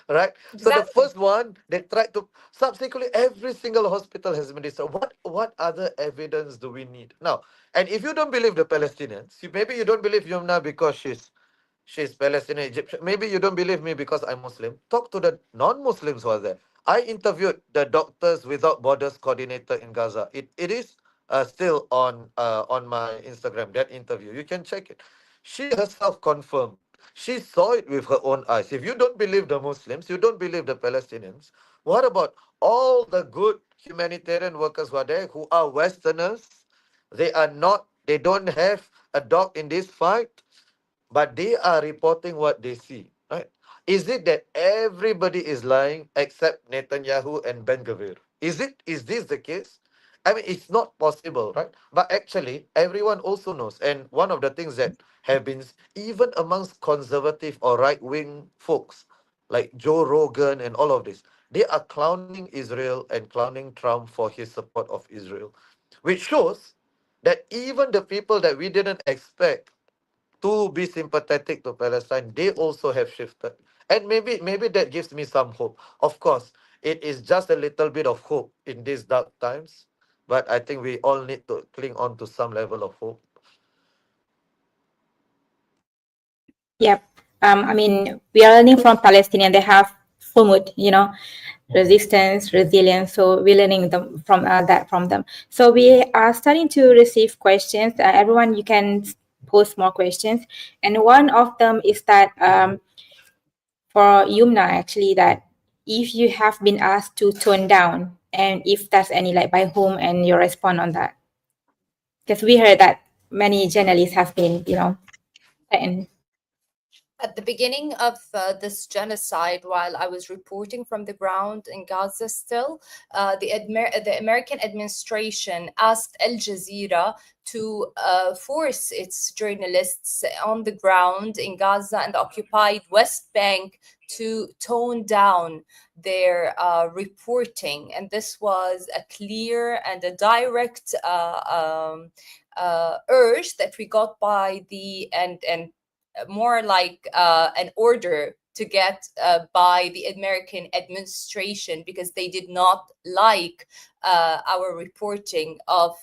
Right? So the Exactly. first one they tried to. Subsequently, every single hospital has been destroyed. What other evidence do we need now? And if you don't believe the Palestinians, maybe you don't believe Yumna because she's Palestinian Egyptian. Maybe you don't believe me because I'm Muslim. Talk to the non-Muslims who are there. I interviewed the Doctors Without Borders coordinator in Gaza. It is still on my Instagram. That interview, you can check it. She herself confirmed. She saw it with her own eyes. If you don't believe the Muslims, you don't believe the Palestinians. What about all the good humanitarian workers who are there, who are Westerners? They are not. They don't have a dog in this fight, but they are reporting what they see, right? Is it that everybody is lying except Netanyahu and Ben Gvir? Is this the case? I mean, it's not possible, right? But actually, everyone also knows, and one of the things that have been even amongst conservative or right wing folks like Joe Rogan and all of this, they are clowning Israel and clowning Trump for his support of Israel, which shows that even the people that we didn't expect to be sympathetic to Palestine, they also have shifted. And maybe that gives me some hope. Of course, it is just a little bit of hope in these dark times, but I think we all need to cling on to some level of hope. Yep. I mean, we are learning from Palestinian. They have fumud, resistance, resilience. So we're learning them from that from them. So we are starting to receive questions. Everyone, you can post more questions. And one of them is that for Yumna, actually, that if you have been asked to tone down, and if there's any, like, by whom, and your response on that, because we heard that many journalists have been, threatened. At the beginning of this genocide, while I was reporting from the ground in Gaza still, the American administration asked Al Jazeera to force its journalists on the ground in Gaza and the occupied West Bank to tone down their reporting. And this was a clear and a direct urge that we got by and more like an order to get by the American administration, because they did not like our reporting of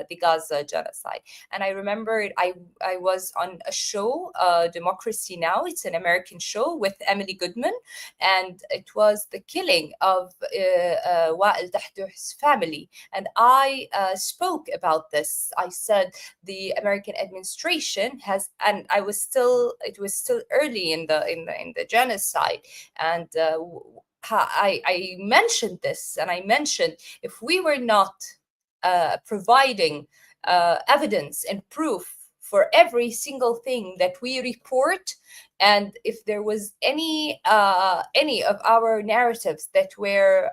the Gaza genocide. And I remember I was on a show, Democracy Now! It's an American show with Emily Goodman, and it was the killing of Wael Dahdouh's family. And I spoke about this. I said the American administration has, and it was still early in the genocide, and I mentioned this, and I mentioned, if we were not providing evidence and proof for every single thing that we report, and if there was any of our narratives that were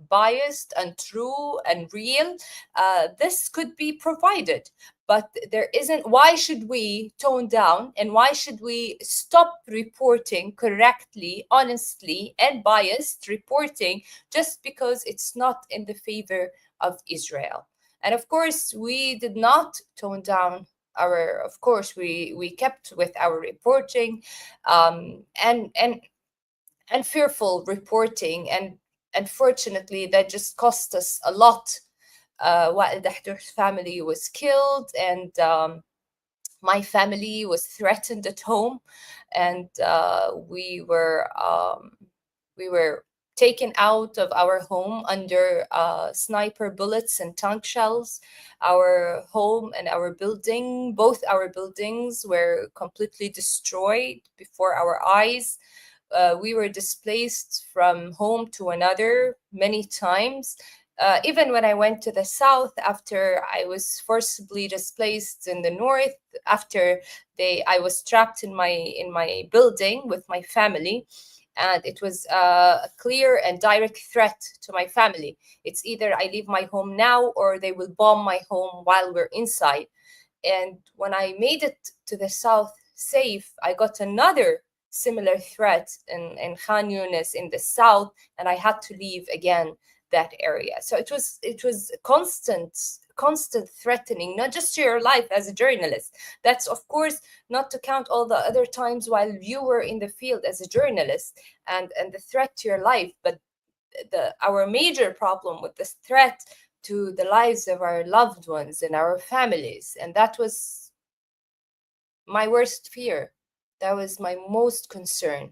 biased, untrue, and real, this could be provided. but there isn't. Why should we tone down, and why should we stop reporting correctly, honestly, and biased reporting just because it's not in the favor of Israel? And of course, we did not tone down our. Of course, we kept with our reporting, and fearful reporting, and unfortunately that just cost us a lot. While Dahdour's family was killed, and my family was threatened at home, and we were taken out of our home under sniper bullets and tank shells. Our home and our building, both our buildings, were completely destroyed before our eyes. We were displaced from home to another many times. Even when I went to the south after I was forcibly displaced in the north, after I was trapped in my building with my family, and it was a clear and direct threat to my family. It's either I leave my home now or they will bomb my home while we're inside. And when I made it to the south safe, I got another similar threat in Khan Yunis in the south, and I had to leave again that area. So it was constant threatening, not just to your life as a journalist. That's of course not to count all the other times while you were in the field as a journalist, and the threat to your life. But our major problem with this threat to the lives of our loved ones and our families, and that was my worst fear. That was my most concern.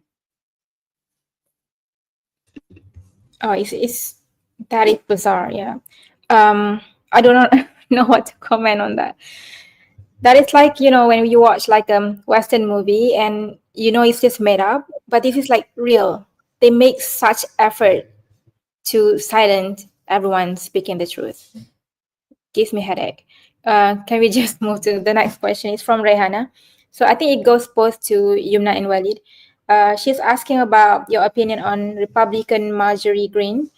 Oh, it's that is bizarre. Yeah. I do not know what to comment on that. That is like, when you watch like a Western movie and it's just made up, but this is like real. They make such effort to silence everyone speaking the truth. Gives me headache. Can we just move to the next question? It's from Rehana. So I think it goes both to Yumna and Walid. She's asking about your opinion on Republican Marjorie Green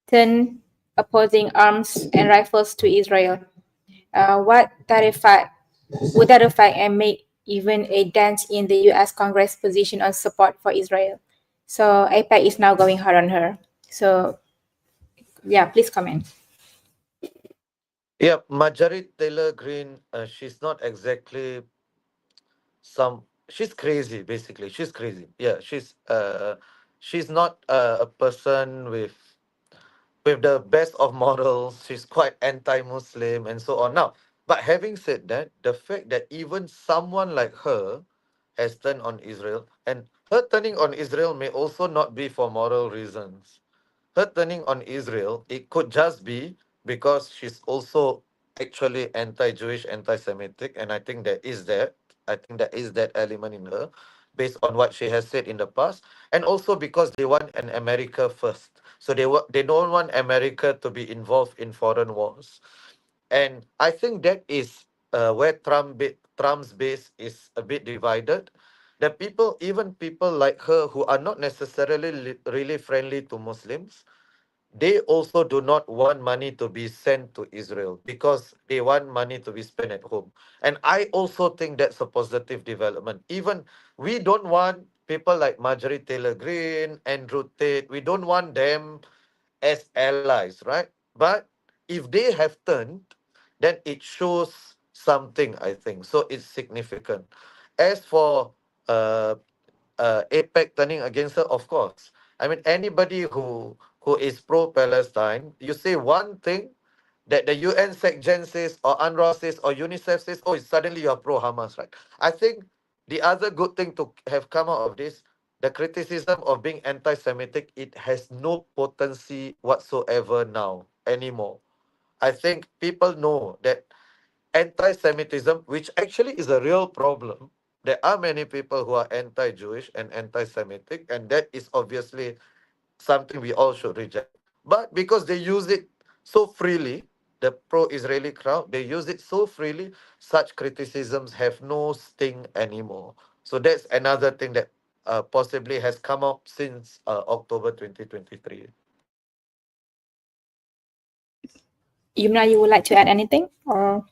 turn opposing arms and rifles to Israel. What that effect would that affect and make even a dent in the U.S. Congress position on support for Israel? So APEC is now going hard on her. So yeah, please comment. Yeah, Marjorie Taylor Greene, she's not exactly some. She's crazy, basically. She's crazy. Yeah, she's not a person with the best of morals. She's quite anti-Muslim and so on. Now, but having said that, the fact that even someone like her has turned on Israel, and her turning on Israel may also not be for moral reasons. Her turning on Israel, it could just be because she's also actually anti-Jewish, anti-Semitic, and I think there is that. I think there is that element in her, based on what she has said in the past, and also because they want an America first. So they don't want America to be involved in foreign wars, and I think that is where Trump's base is a bit divided. The people, even people like her who are not necessarily really friendly to Muslims, they also do not want money to be sent to Israel because they want money to be spent at home. And I also think that's a positive development. Even we don't want people like Marjorie Taylor Greene, Andrew Tate, we don't want them as allies, right? But if they have turned, then it shows something, I think. So it's significant. As for uh, APEC turning against her, of course. I mean, anybody who is pro-Palestine, you say one thing that the UN SecGen says, or UNRWA says, or UNICEF says, oh, suddenly you're pro-Hamas, right? I think the other good thing to have come out of this, the criticism of being anti-Semitic, it has no potency whatsoever now anymore. I think people know that anti-Semitism, which actually is a real problem. There are many people who are anti-Jewish and anti-Semitic, and that is obviously something we all should reject. But because they use it so freely, the pro-Israeli crowd, they use it so freely, such criticisms have no sting anymore. So that's another thing that possibly has come up since October 2023. Yumna, you would like to add anything? Or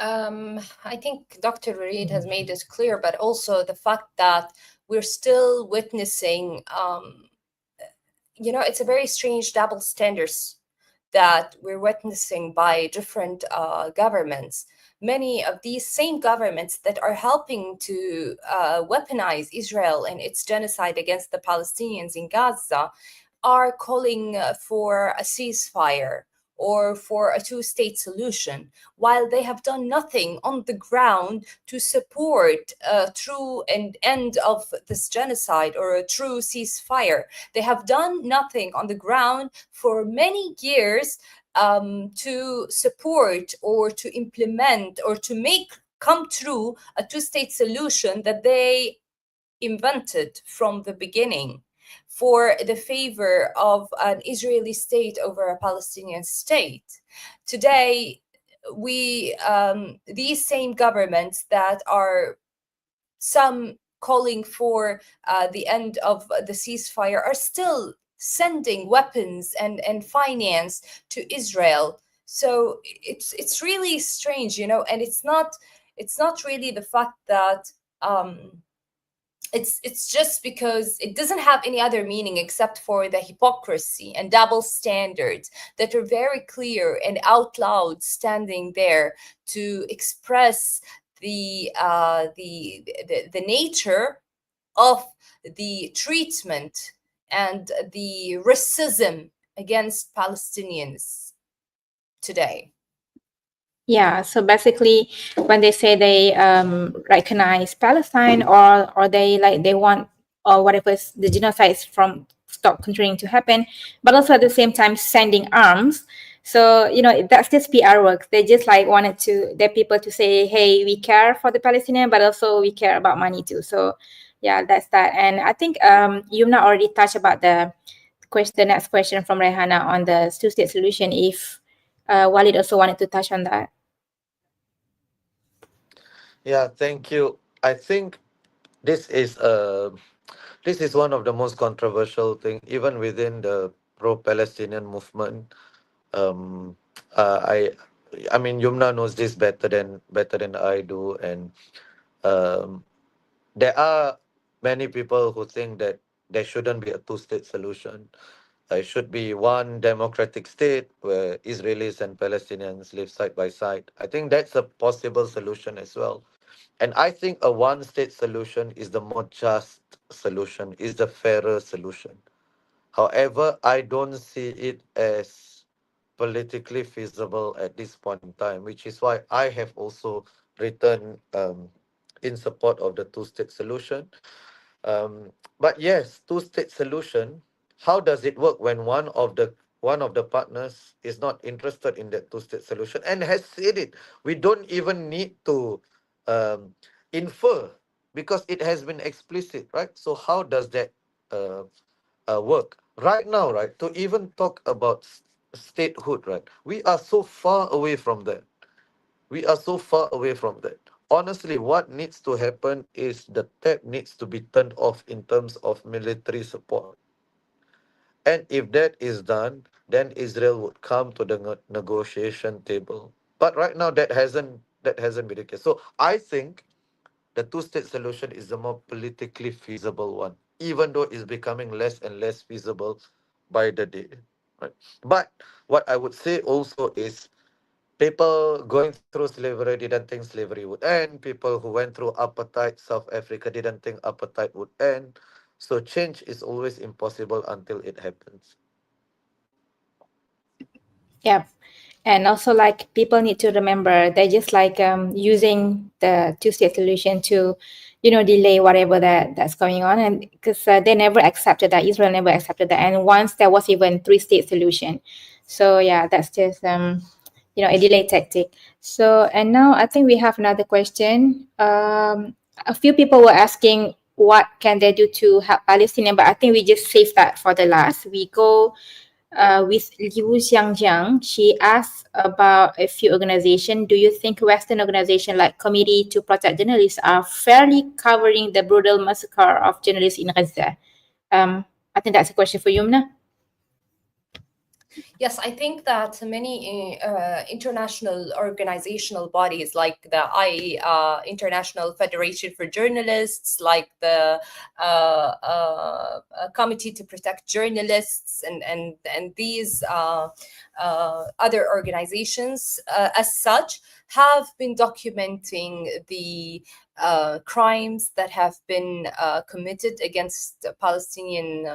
I think Dr. Reed has made it clear, but also the fact that we're still witnessing, it's a very strange double standards that we're witnessing by different governments. Many of these same governments that are helping to weaponize Israel and its genocide against the Palestinians in Gaza are calling for a ceasefire or for a two-state solution, while they have done nothing on the ground to support a true and end of this genocide or a true ceasefire. They have done nothing on the ground for many years to support or to implement or to make come true a two-state solution that they invented from the beginning for the favor of an Israeli state over a Palestinian state. Today, these same governments that are some calling for the end of the ceasefire are still sending weapons and finance to Israel. So it's really strange, and it's not really the fact that it's just because it doesn't have any other meaning except for the hypocrisy and double standards that are very clear and out loud standing there to express the nature of the treatment and the racism against Palestinians today. Yeah, so basically, when they say they recognize Palestine, or they want, or whatever the genocides from stop continuing to happen, but also at the same time sending arms. So that's just PR work. They just wanted their people to say, hey, we care for the Palestinian, but also we care about money too. So yeah, that's that. And I think Yumna already touched about the next question from Rehana on the two-state solution. If Walid also wanted to touch on that. Yeah, thank you. I think this is one of the most controversial thing, even within the pro-Palestinian movement. Um, uh, I I mean, Yumna knows this better than I do, and um, there are many people who think that there shouldn't be a two-state solution. It should be one democratic state where Israelis and Palestinians live side by side. I think that's a possible solution as well. And I think a one state solution is the more just solution, is the fairer solution. However, I don't see it as politically feasible at this point in time, which is why I have also written in support of the two-state solution. But yes, two-state solution. How does it work when one of the partners is not interested in that two-state solution and has said it? We don't even need to um, infer because it has been explicit, right? So how does that uh, work right now, right? To even talk about statehood, right? We are so far away from that. We are so far away from that. Honestly, what needs to happen is the tap needs to be turned off in terms of military support. And if that is done, then Israel would come to the negotiation table. But right now, that hasn't been the case. So I think the two-state solution is the more politically feasible one, even though it's becoming less and less feasible by the day. Right? But what I would say also is people going through slavery didn't think slavery would end. People who went through apartheid, South Africa, didn't think apartheid would end. So change is always impossible until it happens. Yeah. And also people need to remember they're just using the two-state solution to, delay whatever that's going on. And because they never accepted that, Israel never accepted that. And once there was even three-state solution. So yeah, that's just, a delay tactic. So, and now I think we have another question. A few people were asking what can they do to help Palestinian, but I think we just save that for the last. We go with Liu Xiangjiang. She asked about a few organizations. Do you think Western organizations like Committee to Protect Journalists are fairly covering the brutal massacre of journalists in Gaza? I think that's a question for Yumna. Yes, I think that many international organizational bodies, like the International Federation for Journalists, like the Committee to Protect Journalists, and these other organizations, as such, have been documenting the crimes that have been committed against Palestinian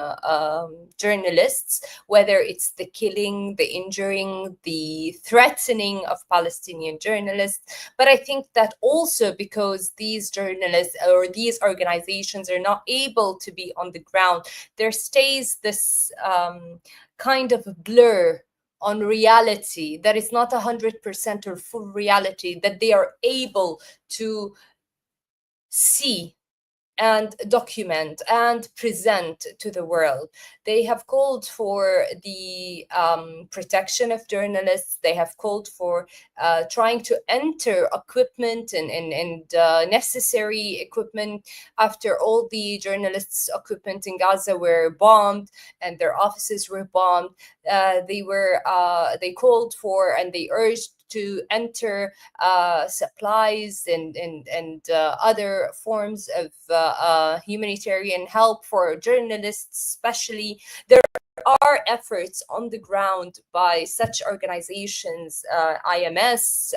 journalists, whether it's the killing, the injuring, the threatening of Palestinian journalists. But I think that also because these journalists or these organizations are not able to be on the ground, there stays this kind of blur on reality that is not 100% or full reality that they are able to see and document and present to the world. They have called for the protection of journalists. They have called for trying to enter equipment and necessary equipment after all the journalists' equipment in Gaza were bombed and their offices were bombed. They called for and they urged to enter supplies and other forms of humanitarian help for journalists, especially. There are efforts on the ground by such organizations, IMS,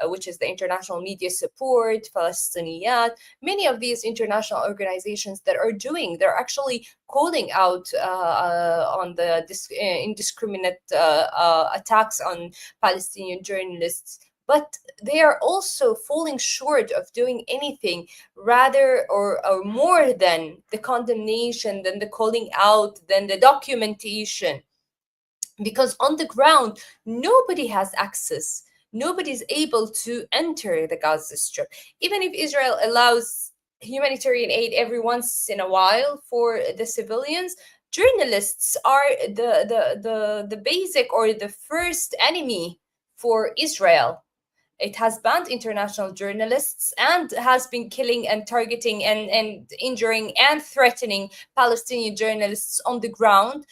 which is the International Media Support, Palestiniyat, many of these international organizations that are doing, they're actually calling out on the indiscriminate attacks on Palestinian journalists. But they are also falling short of doing anything rather or more than the condemnation, than the calling out, than the documentation. Because on the ground, nobody has access. Nobody's able to enter the Gaza Strip. Even if Israel allows humanitarian aid every once in a while for the civilians, journalists are the basic or the first enemy for Israel. It has banned international journalists and has been killing and targeting and injuring and threatening Palestinian journalists on the ground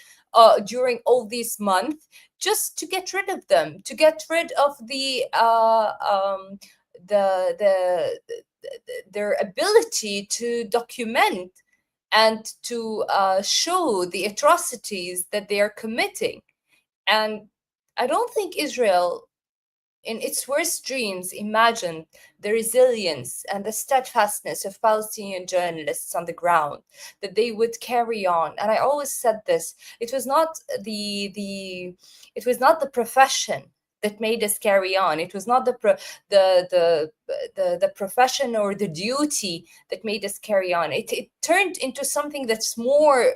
during all these months, just to get rid of them, to get rid of their ability to document and to show the atrocities that they are committing. And I don't think Israel in its worst dreams imagined the resilience and the steadfastness of Palestinian journalists on the ground, that they would carry on. And I always said this: it was not the profession that made us carry on. It was not the profession or the duty that made us carry on. It turned into something that's more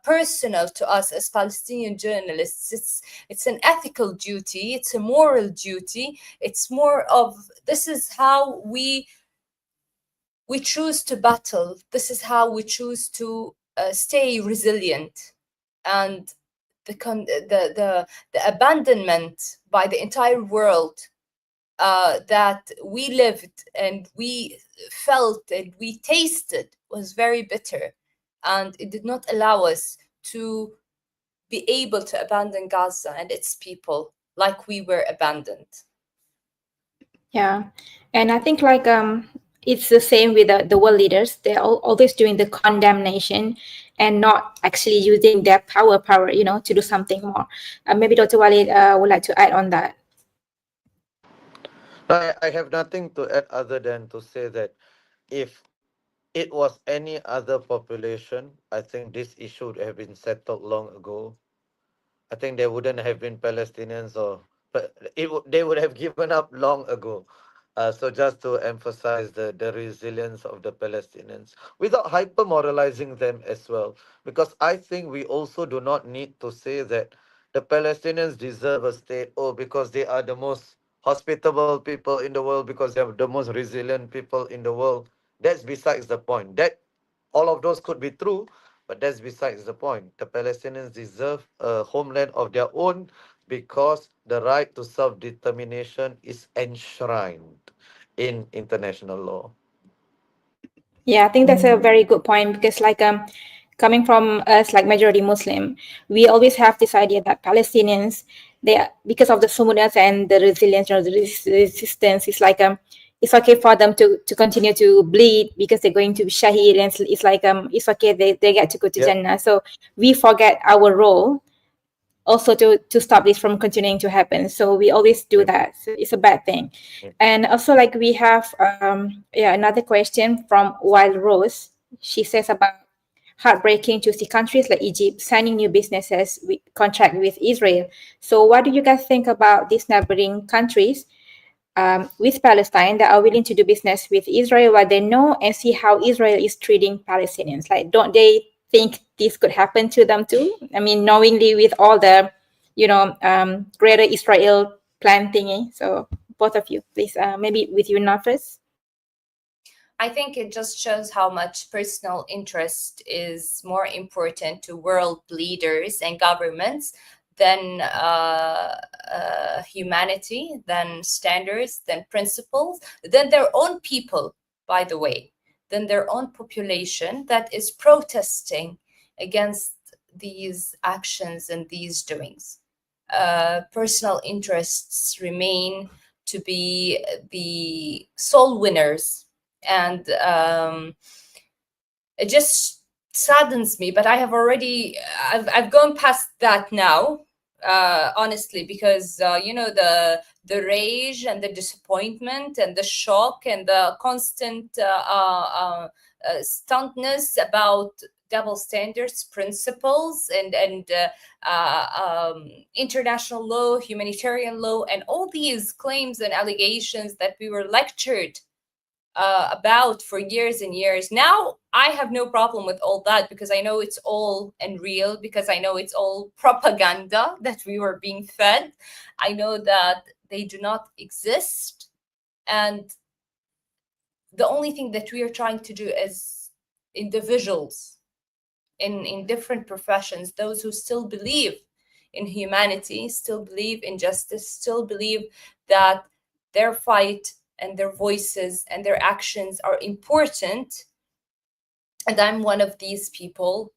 personal to us as Palestinian journalists. It's an ethical duty. It's a moral duty. It's more of, this is how we choose to battle. This is how we choose to stay resilient. And the abandonment by the entire world that we lived and we felt and we tasted was very bitter, and it did not allow us to be able to abandon Gaza and its people like we were abandoned. Yeah, and I think like it's the same with the world leaders. They're always doing the condemnation and not actually using their power, to do something more. Maybe Dr. Walid would like to add on that. No, I have nothing to add other than to say that if it was any other population, I think this issue would have been settled long ago. I think there wouldn't have been Palestinians, but they would have given up long ago. So just to emphasize the resilience of the Palestinians without hyper moralizing them as well, because I think we also do not need to say that the Palestinians deserve a state, because they are the most hospitable people in the world, because they are the most resilient people in the world. That's besides the point. That all of those could be true, but that's besides the point. The Palestinians deserve a homeland of their own because the right to self-determination is enshrined in international law. Yeah, I think that's a very good point because like coming from us like majority Muslim, we always have this idea that Palestinians, because of the sumugness and the resilience or the resistance, it's okay for them to continue to bleed because they're going to be shaheed, and it's like it's okay, they get to go to Jannah. So we forget our role also to stop this from continuing to happen. So we always do that. So it's a bad thing. And also, like, we have another question from Wild Rose. She says about heartbreaking to see countries like Egypt signing new businesses with contract with Israel. So what do you guys think about these neighboring countries with Palestine that are willing to do business with Israel, while they know and see how Israel is treating Palestinians? Like, don't they think this could happen to them too? I mean, knowingly with all the, Greater Israel plan thingy. So both of you, please, maybe with you, Nafis. I think it just shows how much personal interest is more important to world leaders and governments than humanity, than standards, than principles, than their own people, by the way, than their own population that is protesting against these actions and these doings. Personal interests remain to be the sole winners. And it just saddens me, but I've gone past that now, honestly, because the rage and the disappointment and the shock and the constant stuntness about double standards, principles, and international law, humanitarian law, and all these claims and allegations that we were lectured about for years and years. Now I have no problem with all that because I know it's all unreal, because I know it's all propaganda that we were being fed. I know that they do not exist. And the only thing that we are trying to do as individuals in different professions, those who still believe in humanity, still believe in justice, still believe that their fight and their voices and their actions are important, and I'm one of these people.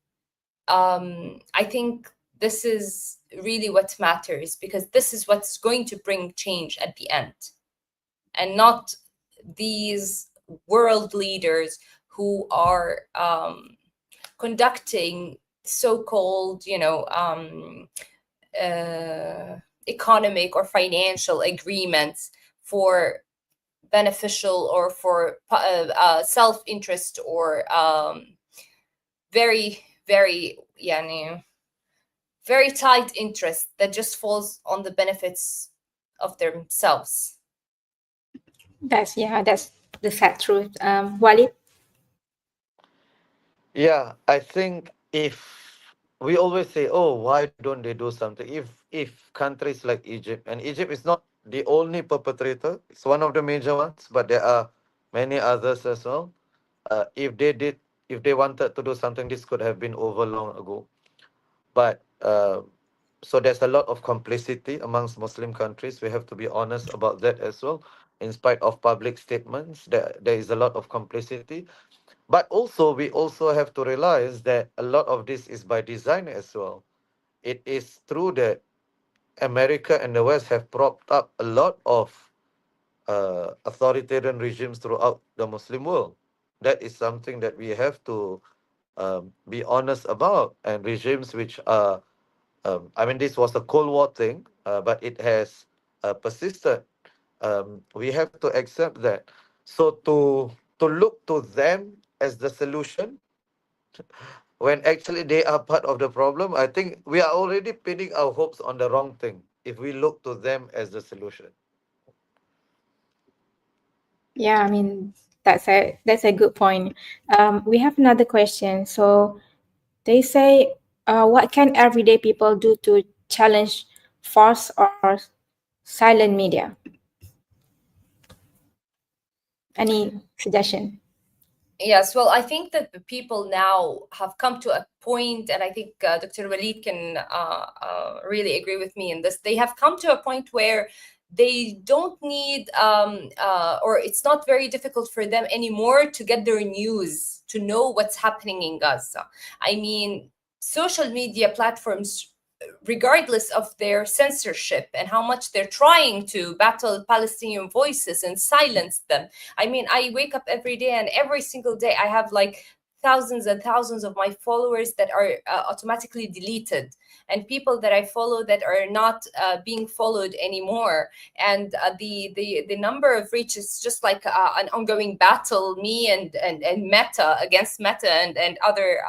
I think this is really what matters, because this is what's going to bring change at the end, and not these world leaders who are conducting so-called, economic or financial agreements for beneficial or for self-interest, or very, very, very tight interest that just falls on the benefits of themselves. That's the sad truth. Walid? Yeah, I think if we always say, oh, why don't they do something? If countries like Egypt, and Egypt is not the only perpetrator, it's one of the major ones, but there are many others as well. If they wanted to do something, this could have been over long ago. But so there's a lot of complicity amongst Muslim countries. We have to be honest about that as well. In spite of public statements, there is a lot of complicity. But also, we also have to realize that a lot of this is by design as well. It is true that America and the West have propped up a lot of authoritarian regimes throughout the Muslim world. That is something that we have to be honest about. And regimes which are, I mean, this was a Cold War thing, but it has persisted. We have to accept that. So to look to them as the solution when actually they are part of the problem, I think we are already pinning our hopes on the wrong thing if we look to them as the solution. Yeah, I mean, that's a good point. We have another question. So they say, what can everyday people do to challenge false or silent media? Any suggestion? Yes, well, I think that the people now have come to a point, and I think Dr. Walid can really agree with me in this. They have come to a point where they don't need or it's not very difficult for them anymore to get their news, to know what's happening in Gaza. I mean, social media platforms, regardless of their censorship and how much they're trying to battle Palestinian voices and silence them. I mean, I wake up every day, and every single day I have like thousands and thousands of my followers that are automatically deleted, and people that I follow that are not being followed anymore. And the number of reach is just like an ongoing battle, me and Meta against Meta and other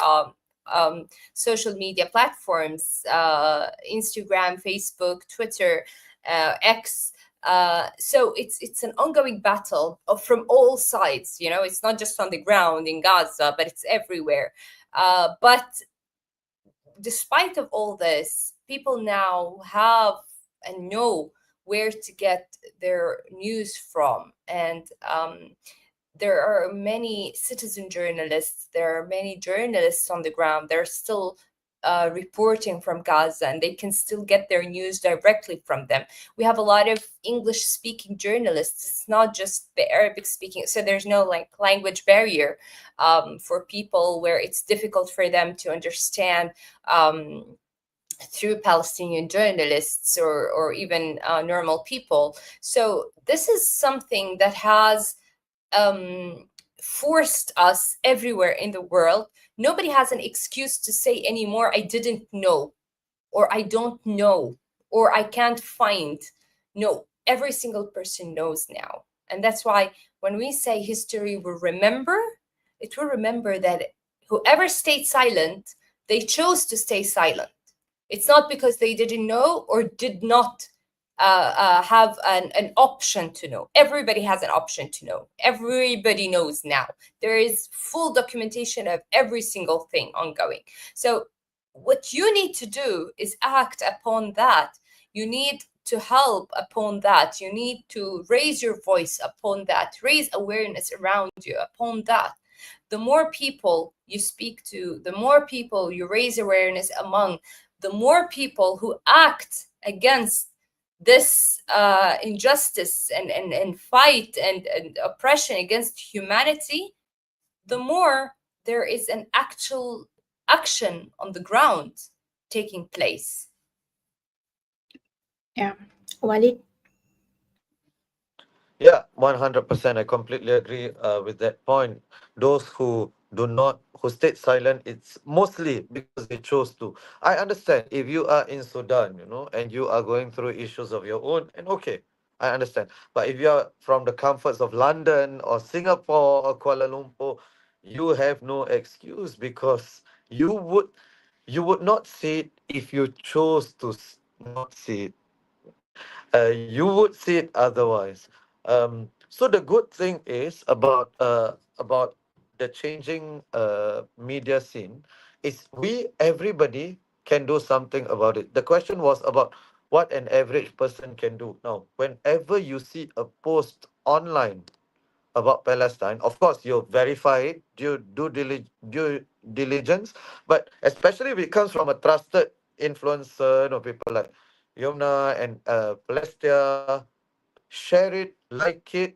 social media platforms, Instagram, Facebook, Twitter, X. So it's an ongoing battle from all sides. You know, it's not just on the ground in Gaza, but it's everywhere. But despite of all this, people now have and know where to get their news from. And there are many citizen journalists, there are many journalists on the ground. They're still reporting from Gaza, and they can still get their news directly from them. We have a lot of English speaking journalists. It's not just the Arabic speaking. So there's no like language barrier for people where it's difficult for them to understand through Palestinian journalists or even normal people. So this is something that has forced us everywhere in the world. Nobody has an excuse to say anymore, I didn't know, or I don't know, or I can't find. No, every single person knows now. And that's why when we say history will remember, it will remember that whoever stayed silent, they chose to stay silent. It's not because they didn't know or did not have an option to know. Everybody has an option to know. Everybody knows now. There is full documentation of every single thing ongoing. So what you need to do is act upon that. You need to help upon that. You need to raise your voice upon that, raise awareness around you upon that. The more people you speak to, the more people you raise awareness among, the more people who act against this injustice and fight and oppression against humanity, the more there is an actual action on the ground taking place. Yeah. Walid? Yeah, 100%. I completely agree with that point. Those who do not, who stayed silent, it's mostly because they chose to. I understand if you are in Sudan, and you are going through issues of your own, and okay, I understand. But if you are from the comforts of London or Singapore or Kuala Lumpur, you have no excuse because you would not see it if you chose to not see it. You would see it otherwise. So the good thing is about the changing media scene is everybody can do something about it. The question was about what an average person can do. Now, whenever you see a post online about Palestine, of course you verify it, due diligence, but especially if it comes from a trusted influencer, people like Yumna and Palestia, share it, like it,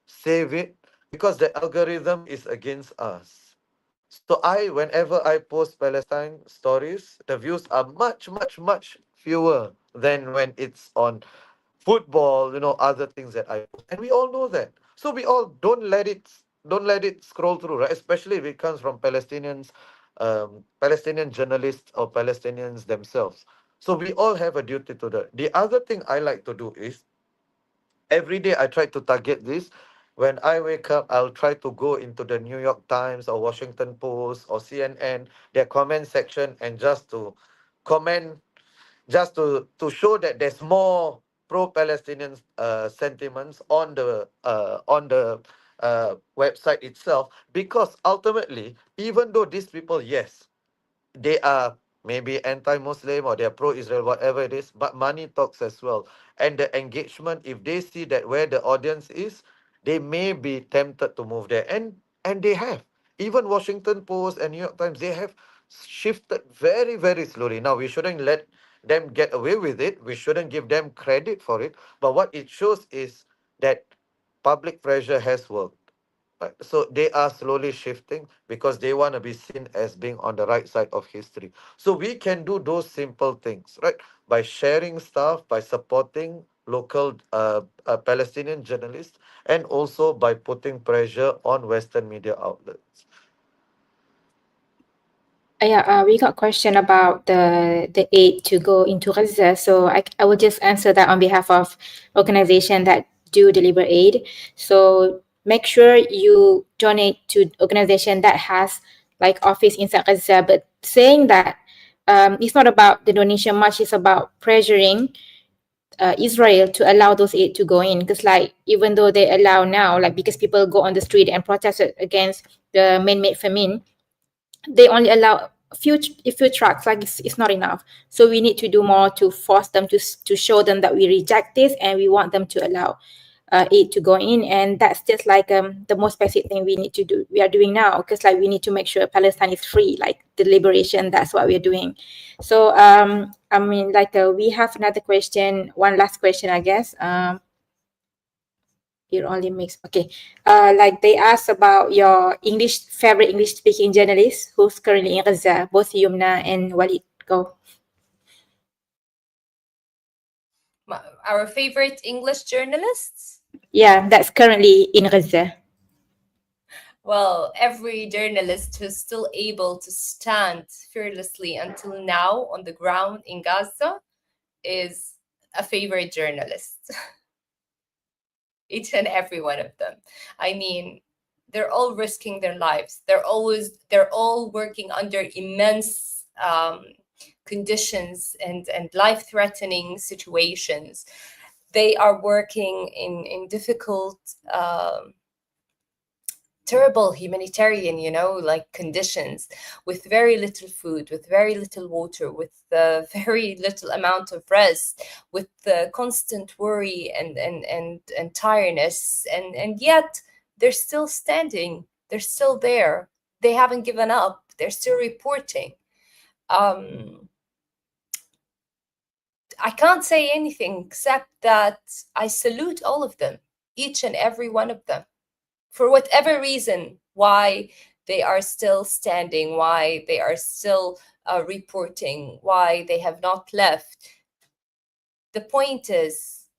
save it, because the algorithm is against us. So whenever I post Palestine stories, the views are much, much, much fewer than when it's on football, other things that I post. And we all know that. So we all don't let it scroll through, right? Especially if it comes from Palestinian journalists or Palestinians themselves. So we all have a duty to that. The other thing I like to do is every day I try to target this. When I wake up, I'll try to go into the New York Times or Washington Post or CNN, their comment section, and just to comment, just to show that there's more pro-Palestinian sentiments on the website itself. Because ultimately, even though these people, yes, they are maybe anti-Muslim or they're pro-Israel, whatever it is, but money talks as well. And the engagement, if they see that where the audience is, they may be tempted to move there. And they have. Even Washington Post and New York Times, they have shifted very, very slowly. Now, we shouldn't them get away with it. We shouldn't give them credit for it. But what it shows is that public pressure has worked. Right. So they are slowly shifting because they want to be seen as being on the right side of history. So we can do those simple things, right? By sharing stuff, by supporting local Palestinian journalists, and also by putting pressure on Western media outlets. Yeah, we got a question about the aid to go into Gaza. So I will just answer that on behalf of organization that do deliver aid. So make sure you donate to organization that has like office inside Gaza. But saying that it's not about the donation much, it's about pressuring Israel to allow those aid to go in. Because like even though they allow now, like because people go on the street and protest against the man-made famine, they only allow a few trucks. Like it's not enough, so we need to do more to force them to show them that we reject this and we want them to allow aid to go in. And that's just like the most basic thing we are doing now, because like we need to make sure Palestine is free, like the liberation. That's what we're doing. So I mean, like we have another question, one last question, I guess. It only makes okay. Like they asked about your favorite English speaking journalist who's currently in Gaza, both Yumna and Walid. Go. Our favorite English journalists? Yeah, that's currently in Gaza. Well, every journalist who's still able to stand fearlessly until now on the ground in Gaza is a favorite journalist. Each and every one of them. I mean, they're all risking their lives. They're all working under immense conditions and life-threatening situations. They are working in difficult, terrible humanitarian, like conditions, with very little food, with very little water, with very little amount of rest, with the constant worry and tiredness, and yet they're still standing. They're still there. They haven't given up. They're still reporting. I can't say anything except that I salute all of them, each and every one of them, for whatever reason, why they are still standing, why they are still reporting, why they have not left. The point is,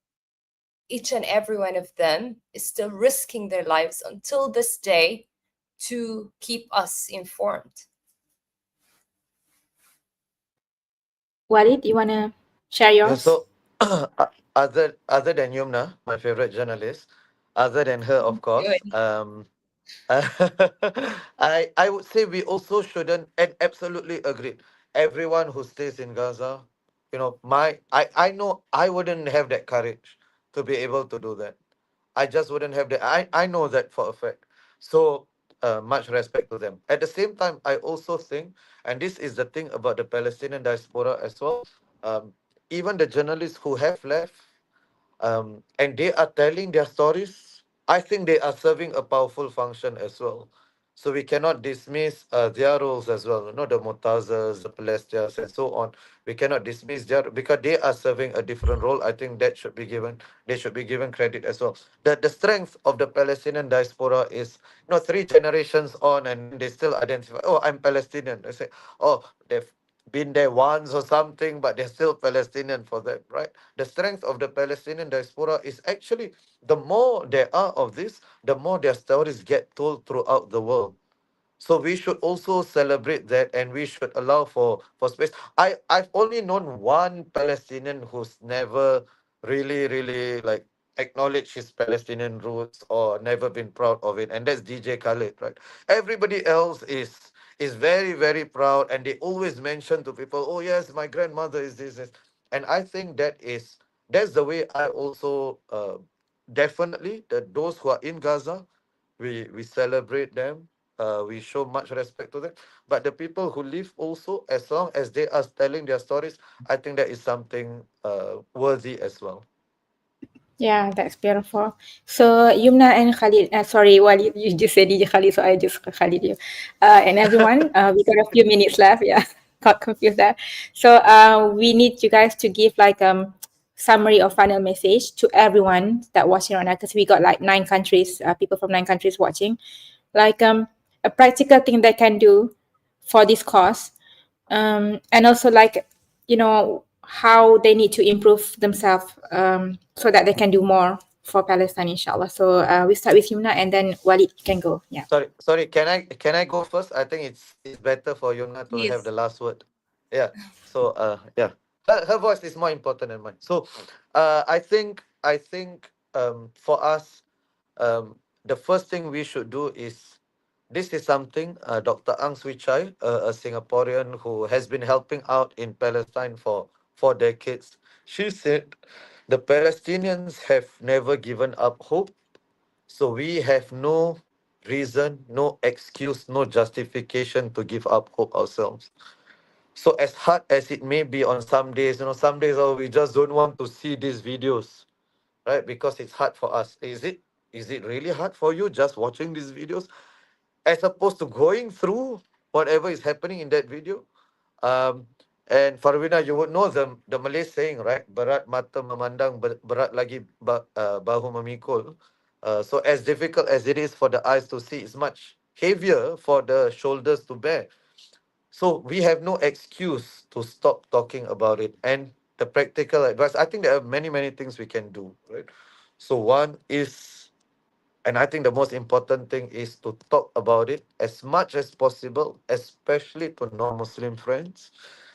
each and every one of them is still risking their lives until this day to keep us informed. Walid, you wanna share Yeah, yours? so other than Yumna, my favorite journalist, other than her, of course, Good. I would say we also shouldn't, and absolutely agreed. Everyone who stays in Gaza, I know I wouldn't have that courage to be able to do that. I just wouldn't have that. I know that for a fact. So much respect to them. At the same time, I also think, and this is the thing about the Palestinian diaspora as well. Um, Even the journalists who have left, and they are telling their stories, I think they are serving a powerful function as well. So we cannot dismiss their roles as well. The Mutazas, the Palestinians, and so on. We cannot dismiss their, because they are serving a different role. I think that should be given. They should be given credit as well. The strength of the Palestinian diaspora is, 3 generations on, and then they still identify. Oh, I'm Palestinian. They say, oh, they've been there once or something, but they're still Palestinian for them, right? The strength of the Palestinian diaspora is actually, the more there are of this, the more their stories get told throughout the world. So we should also celebrate that, and we should allow for space. I've only known one Palestinian who's never really like acknowledged his Palestinian roots or never been proud of it, and that's DJ Khaled, right? Everybody else is very proud, and they always mention to people, oh yes, my grandmother is this. And I think that's the way I also definitely, that those who are in Gaza, we celebrate them, we show much respect to them. But the people who live also, as long as they are telling their stories, I think that is something worthy as well. Yeah, that's beautiful. So Yumna and Khalid, sorry, Walid, you just said DJ Khalid, so I just Khalid you. And everyone, we got a few minutes left. Yeah. got confused there. So we need you guys to give like summary or final message to everyone that watching right now, because we got like 9 countries, people from 9 countries watching, like a practical thing they can do for this cause, and also like, you know, how they need to improve themselves, so that they can do more for Palestine, inshallah. So we start with Yumna and then Walid can go. Yeah. Sorry. Can I go first? I think it's better for Yumna to have Please. the last word. Yeah. So yeah, her voice is more important than mine. So I think for us, the first thing we should do is, this is something Dr. Ang Swee Chai, a Singaporean who has been helping out in Palestine for 4 decades. She said the Palestinians have never given up hope, so we have no reason, no excuse, no justification to give up hope ourselves. So as hard as it may be on some days, some days, oh, we just don't want to see these videos, right? Because it's hard for us. Is it really hard for you just watching these videos, as opposed to going through whatever is happening in that video? Um, and Farwina, you would know the Malay saying, right? Berat mata memandang, berat lagi bahu memikul. So as difficult as it is for the eyes to see, it's much heavier for the shoulders to bear. So we have no excuse to stop talking about it. And the practical advice, I think there are many, many things we can do, right? So one is, and I think the most important thing is to talk about it as much as possible, especially to non-Muslim friends,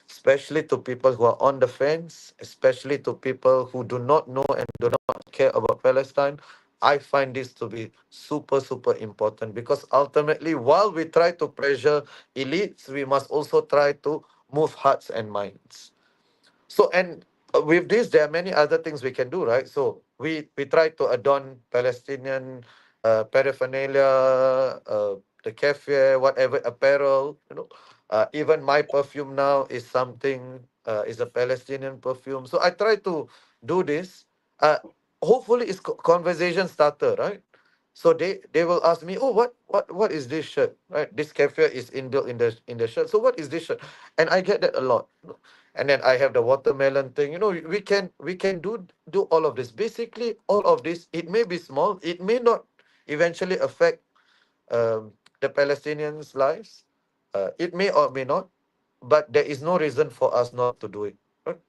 especially to people who are on the fence, especially to people who do not know and do not care about Palestine. I find this to be super, super important, because ultimately, while we try to pressure elites, we must also try to move hearts and minds. So, and with this, there are many other things we can do, right? So we try to adorn Palestinian paraphernalia, the cafe, whatever apparel, even my perfume now is something, is a Palestinian perfume. So I try to do this. Uh, Hopefully, it's conversation starter, right? So they will ask me, oh, what is this shirt, right? This cafe is inbuilt in the shirt. So what is this shirt? And I get that a lot. And then I have the watermelon thing. We can do all of this. Basically, all of this, it may be small, it may not eventually affect the Palestinians' lives. It may or may not, but there is no reason for us not to do it. Right?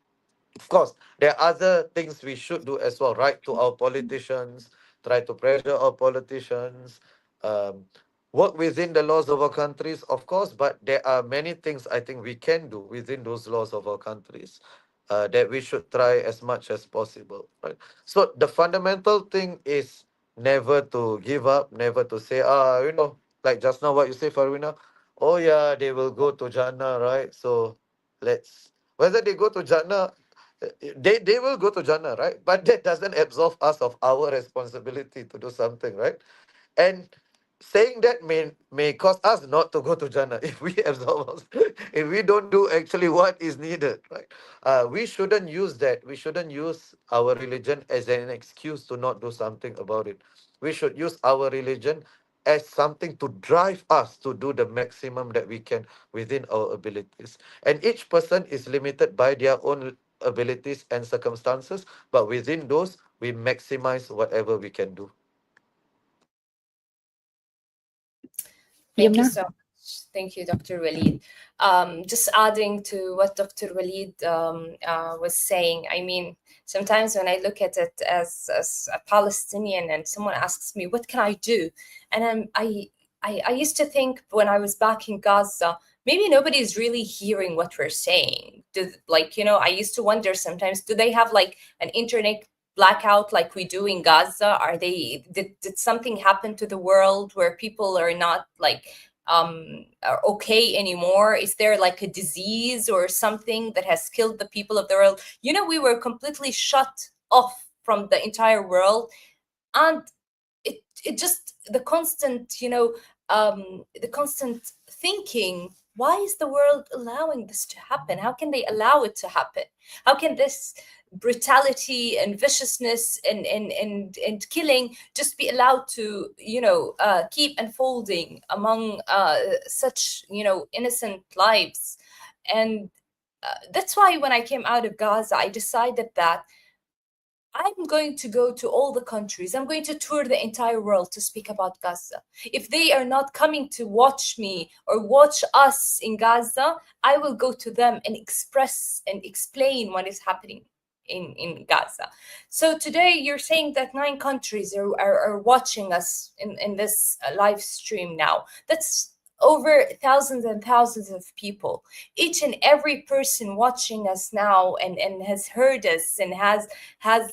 Of course, there are other things we should do as well. Write to our politicians, try to pressure our politicians, um, work within the laws of our countries, of course, but there are many things I think we can do within those laws of our countries, that we should try as much as possible. Right? So the fundamental thing is never to give up, never to say, like just now what you say, Farwina, oh yeah, they will go to Jannah, right? So let's, whether they go to Jannah, they will go to Jannah, right? But that doesn't absolve us of our responsibility to do something, right? And saying that may cause us not to go to Jannah if we absolve us, if we don't do actually what is needed, right? We shouldn't use that. We shouldn't use our religion as an excuse to not do something about it. We should use our religion as something to drive us to do the maximum that we can within our abilities. And each person is limited by their own abilities and circumstances, but within those, we maximize whatever we can do. Thank you Yumna. so much. Thank you, Dr. Walid. Just adding to what Dr. Walid was saying, I mean, sometimes when I look at it as a Palestinian and someone asks me, what can I do? And I used to think when I was back in Gaza, maybe nobody is really hearing what we're saying. I used to wonder sometimes, do they have like an internet blackout like we do in Gaza? Did something happen to the world where people are not are okay anymore? Is there like a disease or something that has killed the people of the world? We were completely shut off from the entire world, and it just the constant thinking, why is the world allowing this to happen? How can they allow it to happen? How can this brutality and viciousness and killing just be allowed to keep unfolding among such innocent lives? And that's why when I came out of Gaza, I decided that I'm going to go to all the countries. I'm going to tour the entire world to speak about Gaza. If they are not coming to watch me or watch us in Gaza, I will go to them and express and explain what is happening in Gaza. So today you're saying that 9 countries are watching us in this live stream now. That's over thousands and thousands of people. Each and every person watching us now and has heard us and has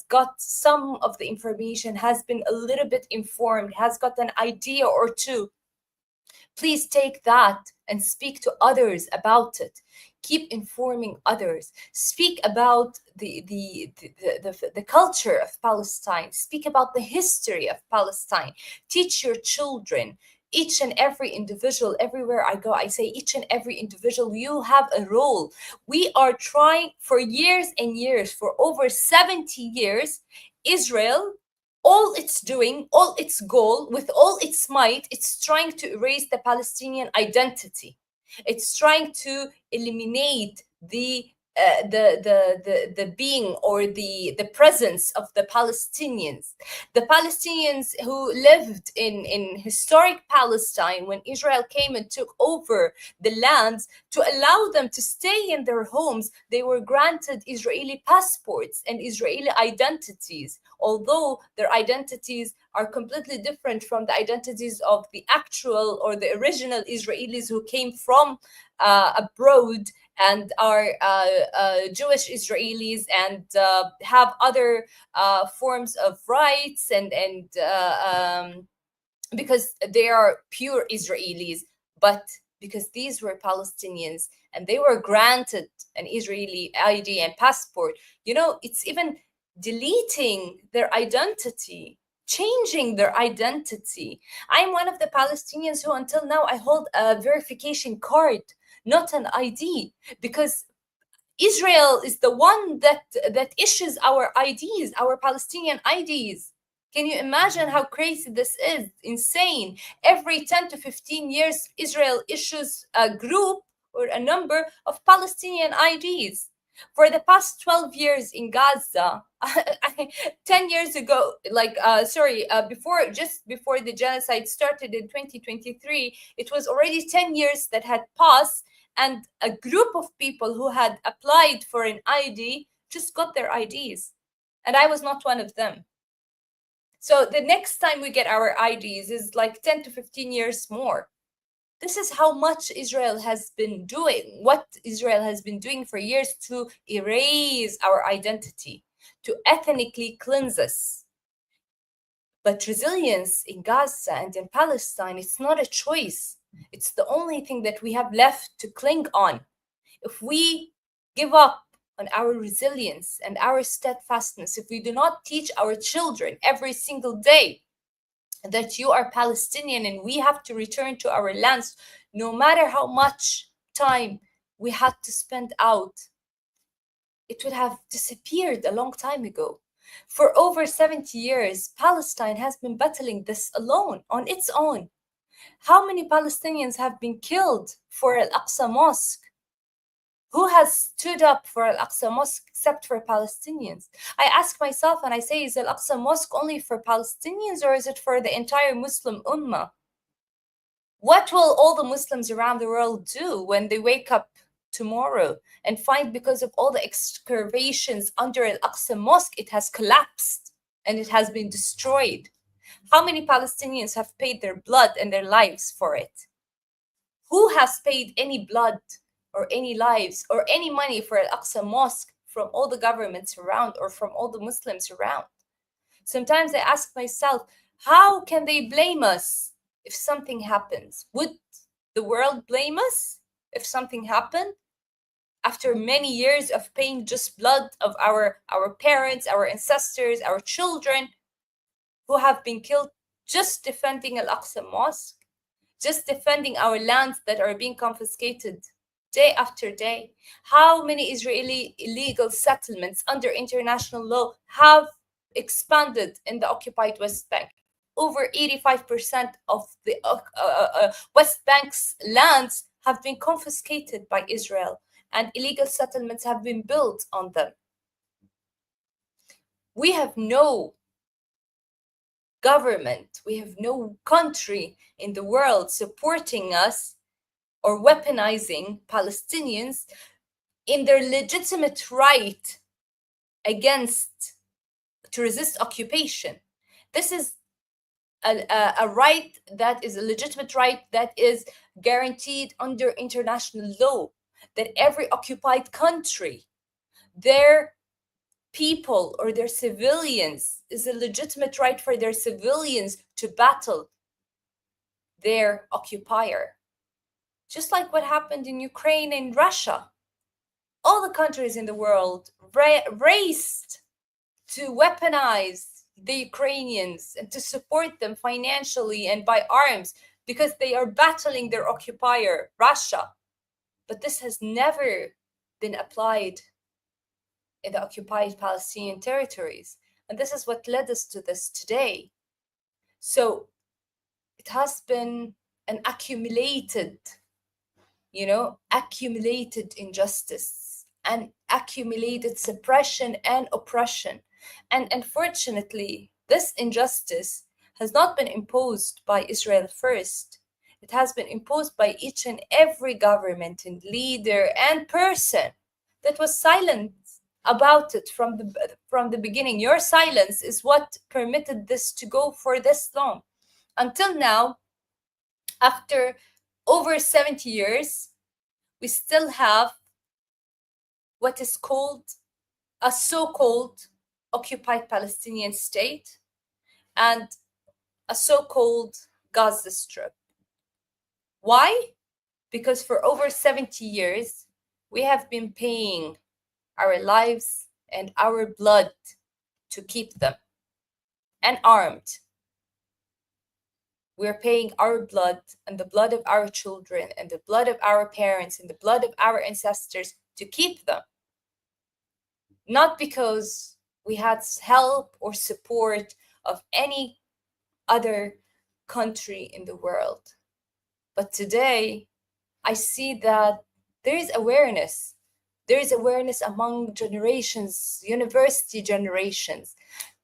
got some of the information, has been a little bit informed, has got an idea or two. Please take that and speak to others about it. Keep informing others. Speak about the culture of Palestine. Speak about the history of Palestine. Teach your children. Each and every individual, everywhere I go, I say each and every individual, you have a role. We are trying for years and years, for over 70 years, Israel, all it's doing, all its goal, with all its might, it's trying to erase the Palestinian identity. It's trying to eliminate the being or the presence of the Palestinians. The Palestinians who lived in historic Palestine when Israel came and took over the lands, to allow them to stay in their homes, they were granted Israeli passports and Israeli identities, although their identities are completely different from the identities of the actual or the original Israelis who came from abroad and are Jewish Israelis and have other forms of rights and because they are pure Israelis, but because these were Palestinians and they were granted an Israeli ID and passport, it's even deleting their identity, changing their identity. I'm one of the Palestinians who until now I hold a verification card, not an ID, because Israel is the one that issues our IDs, our Palestinian IDs. Can you imagine how crazy this is? Insane. Every 10 to 15 years, Israel issues a group or a number of Palestinian IDs. For the past 12 years in Gaza, 10 years ago, just before the genocide started in 2023, it was already 10 years that had passed, and a group of people who had applied for an ID just got their IDs. And I was not one of them. So the next time we get our IDs is like 10 to 15 years more. This is how much Israel has been doing, what Israel has been doing for years to erase our identity, to ethnically cleanse us. But resilience in Gaza and in Palestine, it's not a choice. It's the only thing that we have left to cling on. If we give up on our resilience and our steadfastness, if we do not teach our children every single day that you are Palestinian and we have to return to our lands, no matter how much time we had to spend out, it would have disappeared a long time ago. For over 70 years, Palestine has been battling this alone, on its own. How many Palestinians have been killed for Al-Aqsa Mosque? Who has stood up for Al-Aqsa Mosque except for Palestinians? I ask myself and I say, is Al-Aqsa Mosque only for Palestinians or is it for the entire Muslim Ummah? What will all the Muslims around the world do when they wake up tomorrow and find, because of all the excavations under Al-Aqsa Mosque, it has collapsed and it has been destroyed? How many Palestinians have paid their blood and their lives for it? Who has paid any blood or any lives or any money for Al-Aqsa Mosque from all the governments around or from all the Muslims around? Sometimes I ask myself, how can they blame us if something happens? Would the world blame us if something happened? After many years of paying just blood of our parents, our ancestors, our children who have been killed just defending Al-Aqsa Mosque, just defending our lands that are being confiscated day after day. How many Israeli illegal settlements under international law have expanded in the occupied West Bank? Over 85% of the West Bank's lands have been confiscated by Israel. and illegal settlements have been built on them. We have no government, we have no country in the world supporting us or weaponizing Palestinians in their legitimate right to resist occupation. This is a right that is a legitimate right that is guaranteed under international law, that every occupied country, their people or their civilians, is a legitimate right for their civilians to battle their occupier. Just like what happened in Ukraine and Russia. All the countries in the world raced to weaponize the Ukrainians and to support them financially and by arms because they are battling their occupier, Russia. But this has never been applied in the occupied Palestinian territories. And this is what led us to this today. So it has been an accumulated injustice and accumulated suppression and oppression. And unfortunately, this injustice has not been imposed by Israel first. It has been imposed by each and every government and leader and person that was silent about it from the beginning. Your silence is what permitted this to go for this long. Until now, after over 70 years, we still have what is called a so-called occupied Palestinian state and a so-called Gaza Strip. Why? Because for over 70 years, we have been paying our lives and our blood to keep them, and armed. We're paying our blood and the blood of our children and the blood of our parents and the blood of our ancestors to keep them. Not because we had help or support of any other country in the world. But today, I see that there is awareness. There is awareness among generations, university generations,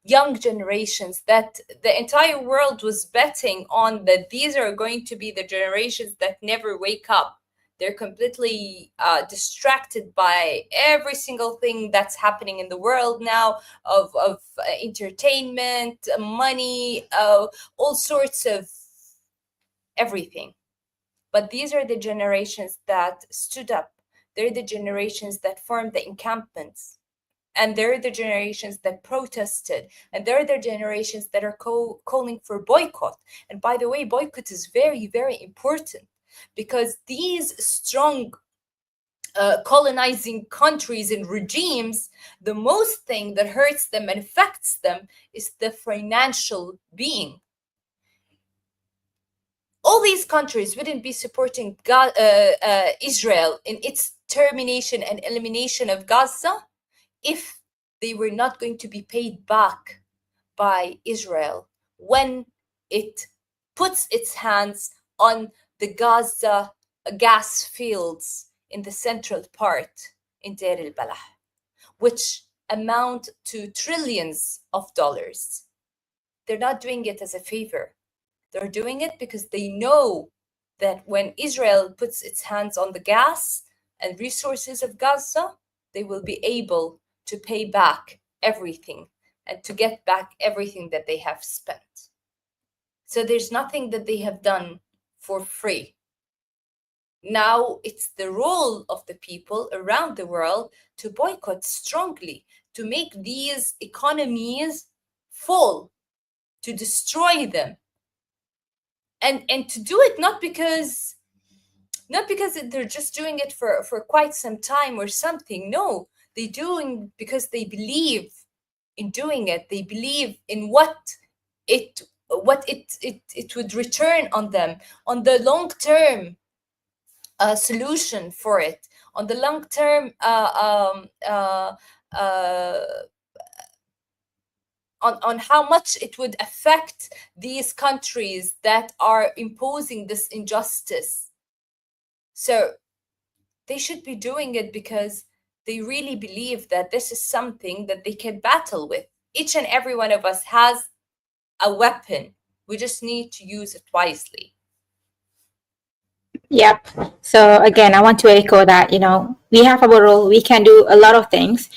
young generations, that the entire world was betting on that these are going to be the generations that never wake up. They're completely distracted by every single thing that's happening in the world now, of entertainment, money, all sorts of everything. But these are the generations that stood up. They're the generations that formed the encampments. And they're the generations that protested. And they're the generations that are calling for boycott. And by the way, boycott is very, very important, because these strong colonizing countries and regimes, the most thing that hurts them and affects them is the financial being. All these countries wouldn't be supporting Israel in its termination and elimination of Gaza if they were not going to be paid back by Israel when it puts its hands on the Gaza gas fields in the central part in Deir al-Balah, which amount to trillions of dollars. They're not doing it as a favor. They're doing it because they know that when Israel puts its hands on the gas and resources of Gaza, they will be able to pay back everything and to get back everything that they have spent. So there's nothing that they have done for free. Now it's the role of the people around the world to boycott strongly, to make these economies fall, to destroy them. And to do it not because they're just doing it for quite some time or something. No, they're doing because they believe in doing it. They believe in what it would return on them, on the long term solution for it, on the long term on how much it would affect these countries that are imposing this injustice. So They should be doing it because they really believe that this is something that they can battle with. Each and every one of us has a weapon. We just need to use it wisely. Yep. So again, I want to echo that, we have our role. We can do a lot of things.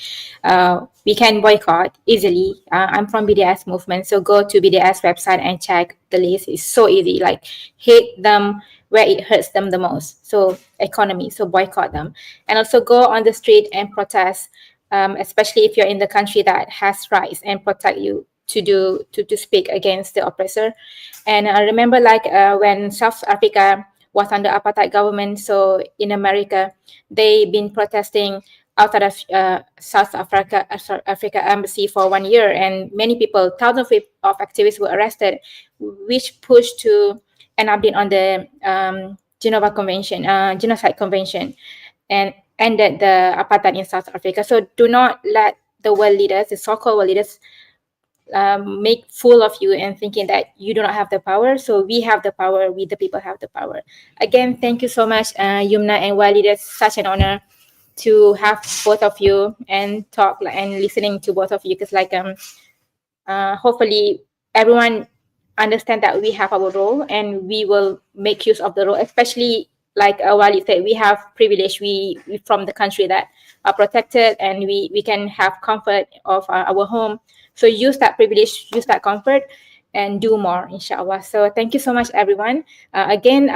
We can boycott easily. I'm from BDS movement, so go to BDS website and check the list. It's so easy. Like hit them where it hurts them the most. So economy, so boycott them, and also go on the street and protest. Especially if you're in the country that has rights and protect you to speak against the oppressor. And I remember when South Africa was under apartheid government. So in America, they've been protesting outside of South Africa embassy for 1 year, and many people, thousands of activists were arrested, which pushed to end up being on the Geneva Convention, Genocide Convention, and ended the apartheid in South Africa. So do not let the world leaders, the so-called world leaders, make fool of you and thinking that you do not have the power. So we have the power. We, the people, have the power. Again, thank you so much, Yumna and Walid. It's such an honor to have both of you and talk and listening to both of you, because hopefully everyone understand that we have our role and we will make use of the role, especially like Walid said, we have privilege. We from the country that are protected, and we can have comfort of our home. So use that privilege, use that comfort, and do more, inshallah. So thank you so much, everyone. Again,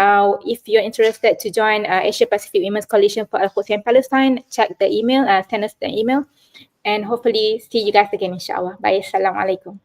if you're interested to join Asia Pacific Women's Coalition for Al-Quds and Palestine, check the email, send us the email, and hopefully see you guys again, inshallah. Bye. Assalamu alaikum.